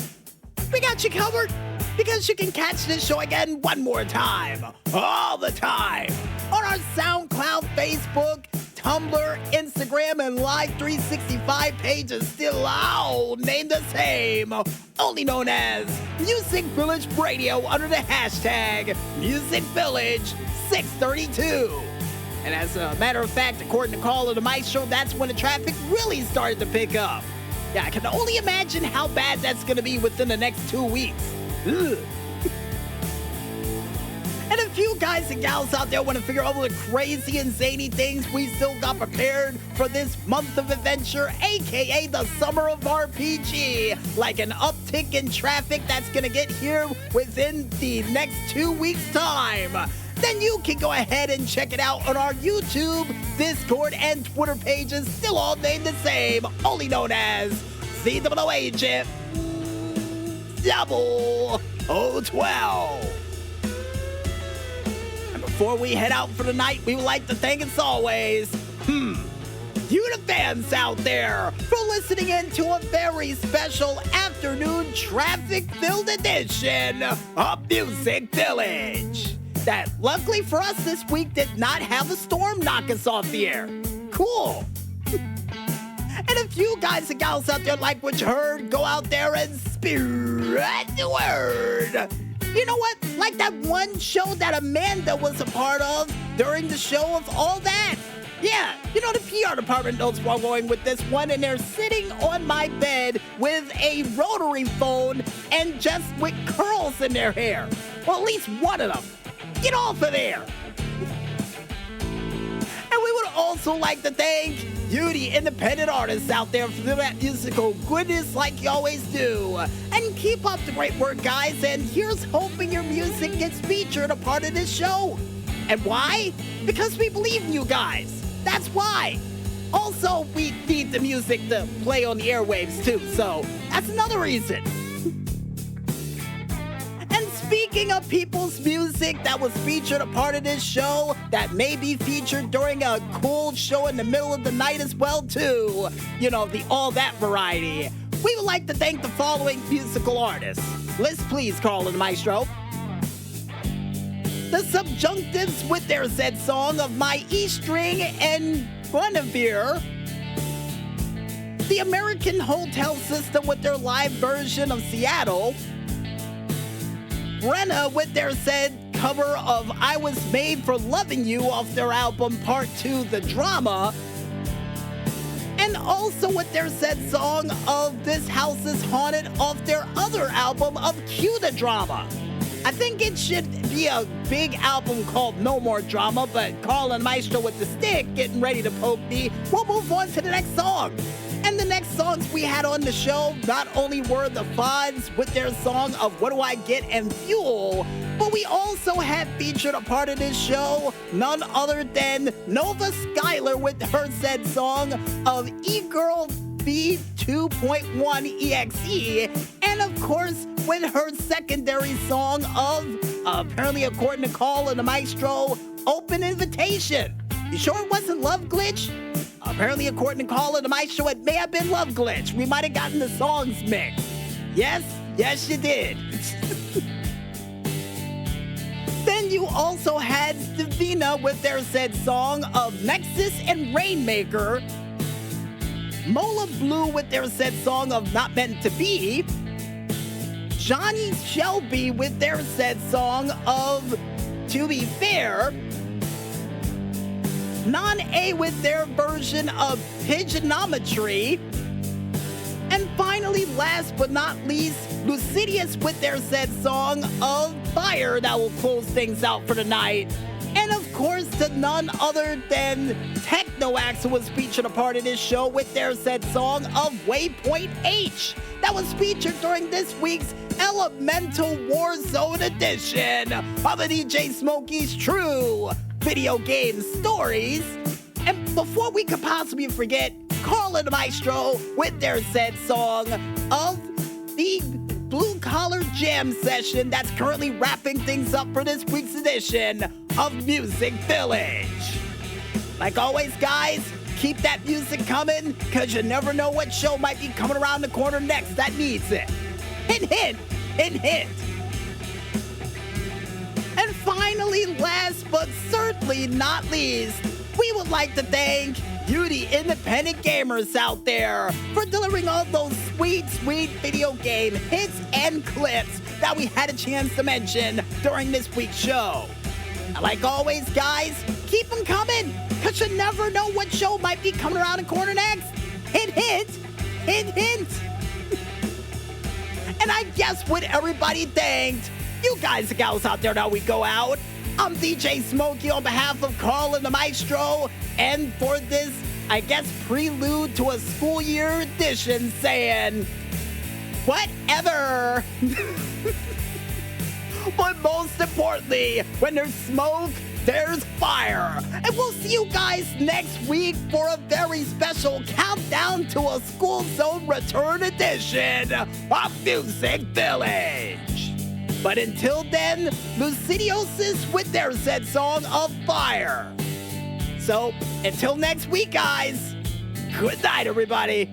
we got you covered, because you can catch this show again one more time, all the time, on our SoundCloud, Facebook, Tumblr, Instagram, and Live 365 pages, still all named the same, only known as Music Village Radio under the hashtag Music Village 632. And as a matter of fact, according to Call of the Mic Show, that's when the traffic really started to pick up. Yeah, I can only imagine how bad that's going to be within the next 2 weeks. Ugh. And if you guys and gals out there want to figure out all the crazy and zany things we still got prepared for this month of adventure, aka the summer of RPG, like an uptick in traffic that's gonna get here within the next 2 weeks' time, then you can go ahead and check it out on our YouTube, Discord, and Twitter pages, still all named the same, only known as COO agent, Double 012. And before we head out for the night, we would like to thank, as always, you the fans out there for listening in to a very special afternoon traffic-filled edition of Music Village. That, luckily for us this week, did not have a storm knock us off the air. Cool. And if you guys and gals out there like what you heard, go out there and spread the word. You know what? Like that one show that Amanda was a part of during the show of All That. Yeah, you know, the PR department knows where I'm going with this one, and they're sitting on my bed with a rotary phone and just with curls in their hair. Well, at least one of them. Get off of there. And we would also like to thank you, the independent artists out there, for that musical goodness like you always do. And keep up the great work, guys, and here's hoping your music gets featured a part of this show. And why? Because we believe in you guys. That's why. Also, we need the music to play on the airwaves too, so that's another reason. And speaking of people's music that was featured a part of this show, that may be featured during a cool show in the middle of the night as well too, you know, the All That variety, we would like to thank the following musical artists. List please, Carl and Maestro. The Subjunctives with their said song of My E String and Guinivere. The American Hotel System with their live version of Seattle. BRENNA with their said cover of I Was Made for Loving You off their album Part 2, The Drama. And also with their said song of This House is Haunted off their other album of Cue the Drama. I think it should be a big album called No More Drama, but Carl and Maestro with the stick getting ready to poke me. We'll move on to the next song. And the next songs we had on the show not only were the Fods with their song of What Do I Get and Fuel, but we also had featured a part of this show none other than Novva Skylar with her said song of E-Girl V2.1 EXE, and of course with her secondary song of, apparently according to Carl and the Maestro, Open Invitation. You sure it wasn't Love Glitch? Apparently according to Carl and the Maestro, it may have been Love Glitch. We might have gotten the songs mixed. Yes, you did. Then you also had Stevenia with their said song of Nexus and Rainmaker. Mola Blue with their said song of Not Meant to Be. Jony Shelby with their said song of To Be Fair. Non-A with their version of Pigeonometry. And finally, last but not least, Ludiosis with their said song of Fire that will close things out for the night. And of course, to none other than Tekno AXE, who was featured a part of this show with their said song of Waypoint H. That was featured during this week's Elemental Warzone edition of the DJ Smokey's True Video Game Stories. And before we could possibly forget, Carl and the Maestro with their said song of the Blue Collar Jam session that's currently wrapping things up for this week's edition of Music Village. Like always, guys, keep that music coming, because you never know what show might be coming around the corner next that needs it. Hint, hint, hint, hint. And finally, last but certainly not least, we would like to thank you, the independent gamers out there, for delivering all those sweet video game hits and clips that we had a chance to mention during this week's show. And like always, guys, keep them coming, because you never know what show might be coming around the corner next. Hint, hint, hint, hint. And I guess with everybody thanked, you guys and gals out there, now we go out. I'm DJ Smokey on behalf of Carl and the Maestro, and for this, I guess, prelude to a school year edition, saying, whatever. But most importantly, when there's smoke, there's fire. And we'll see you guys next week for a very special countdown to a School Zone Return edition of MusicVillage. But until then, Ludiosis with their said song of fire. So, until next week, guys, good night, everybody.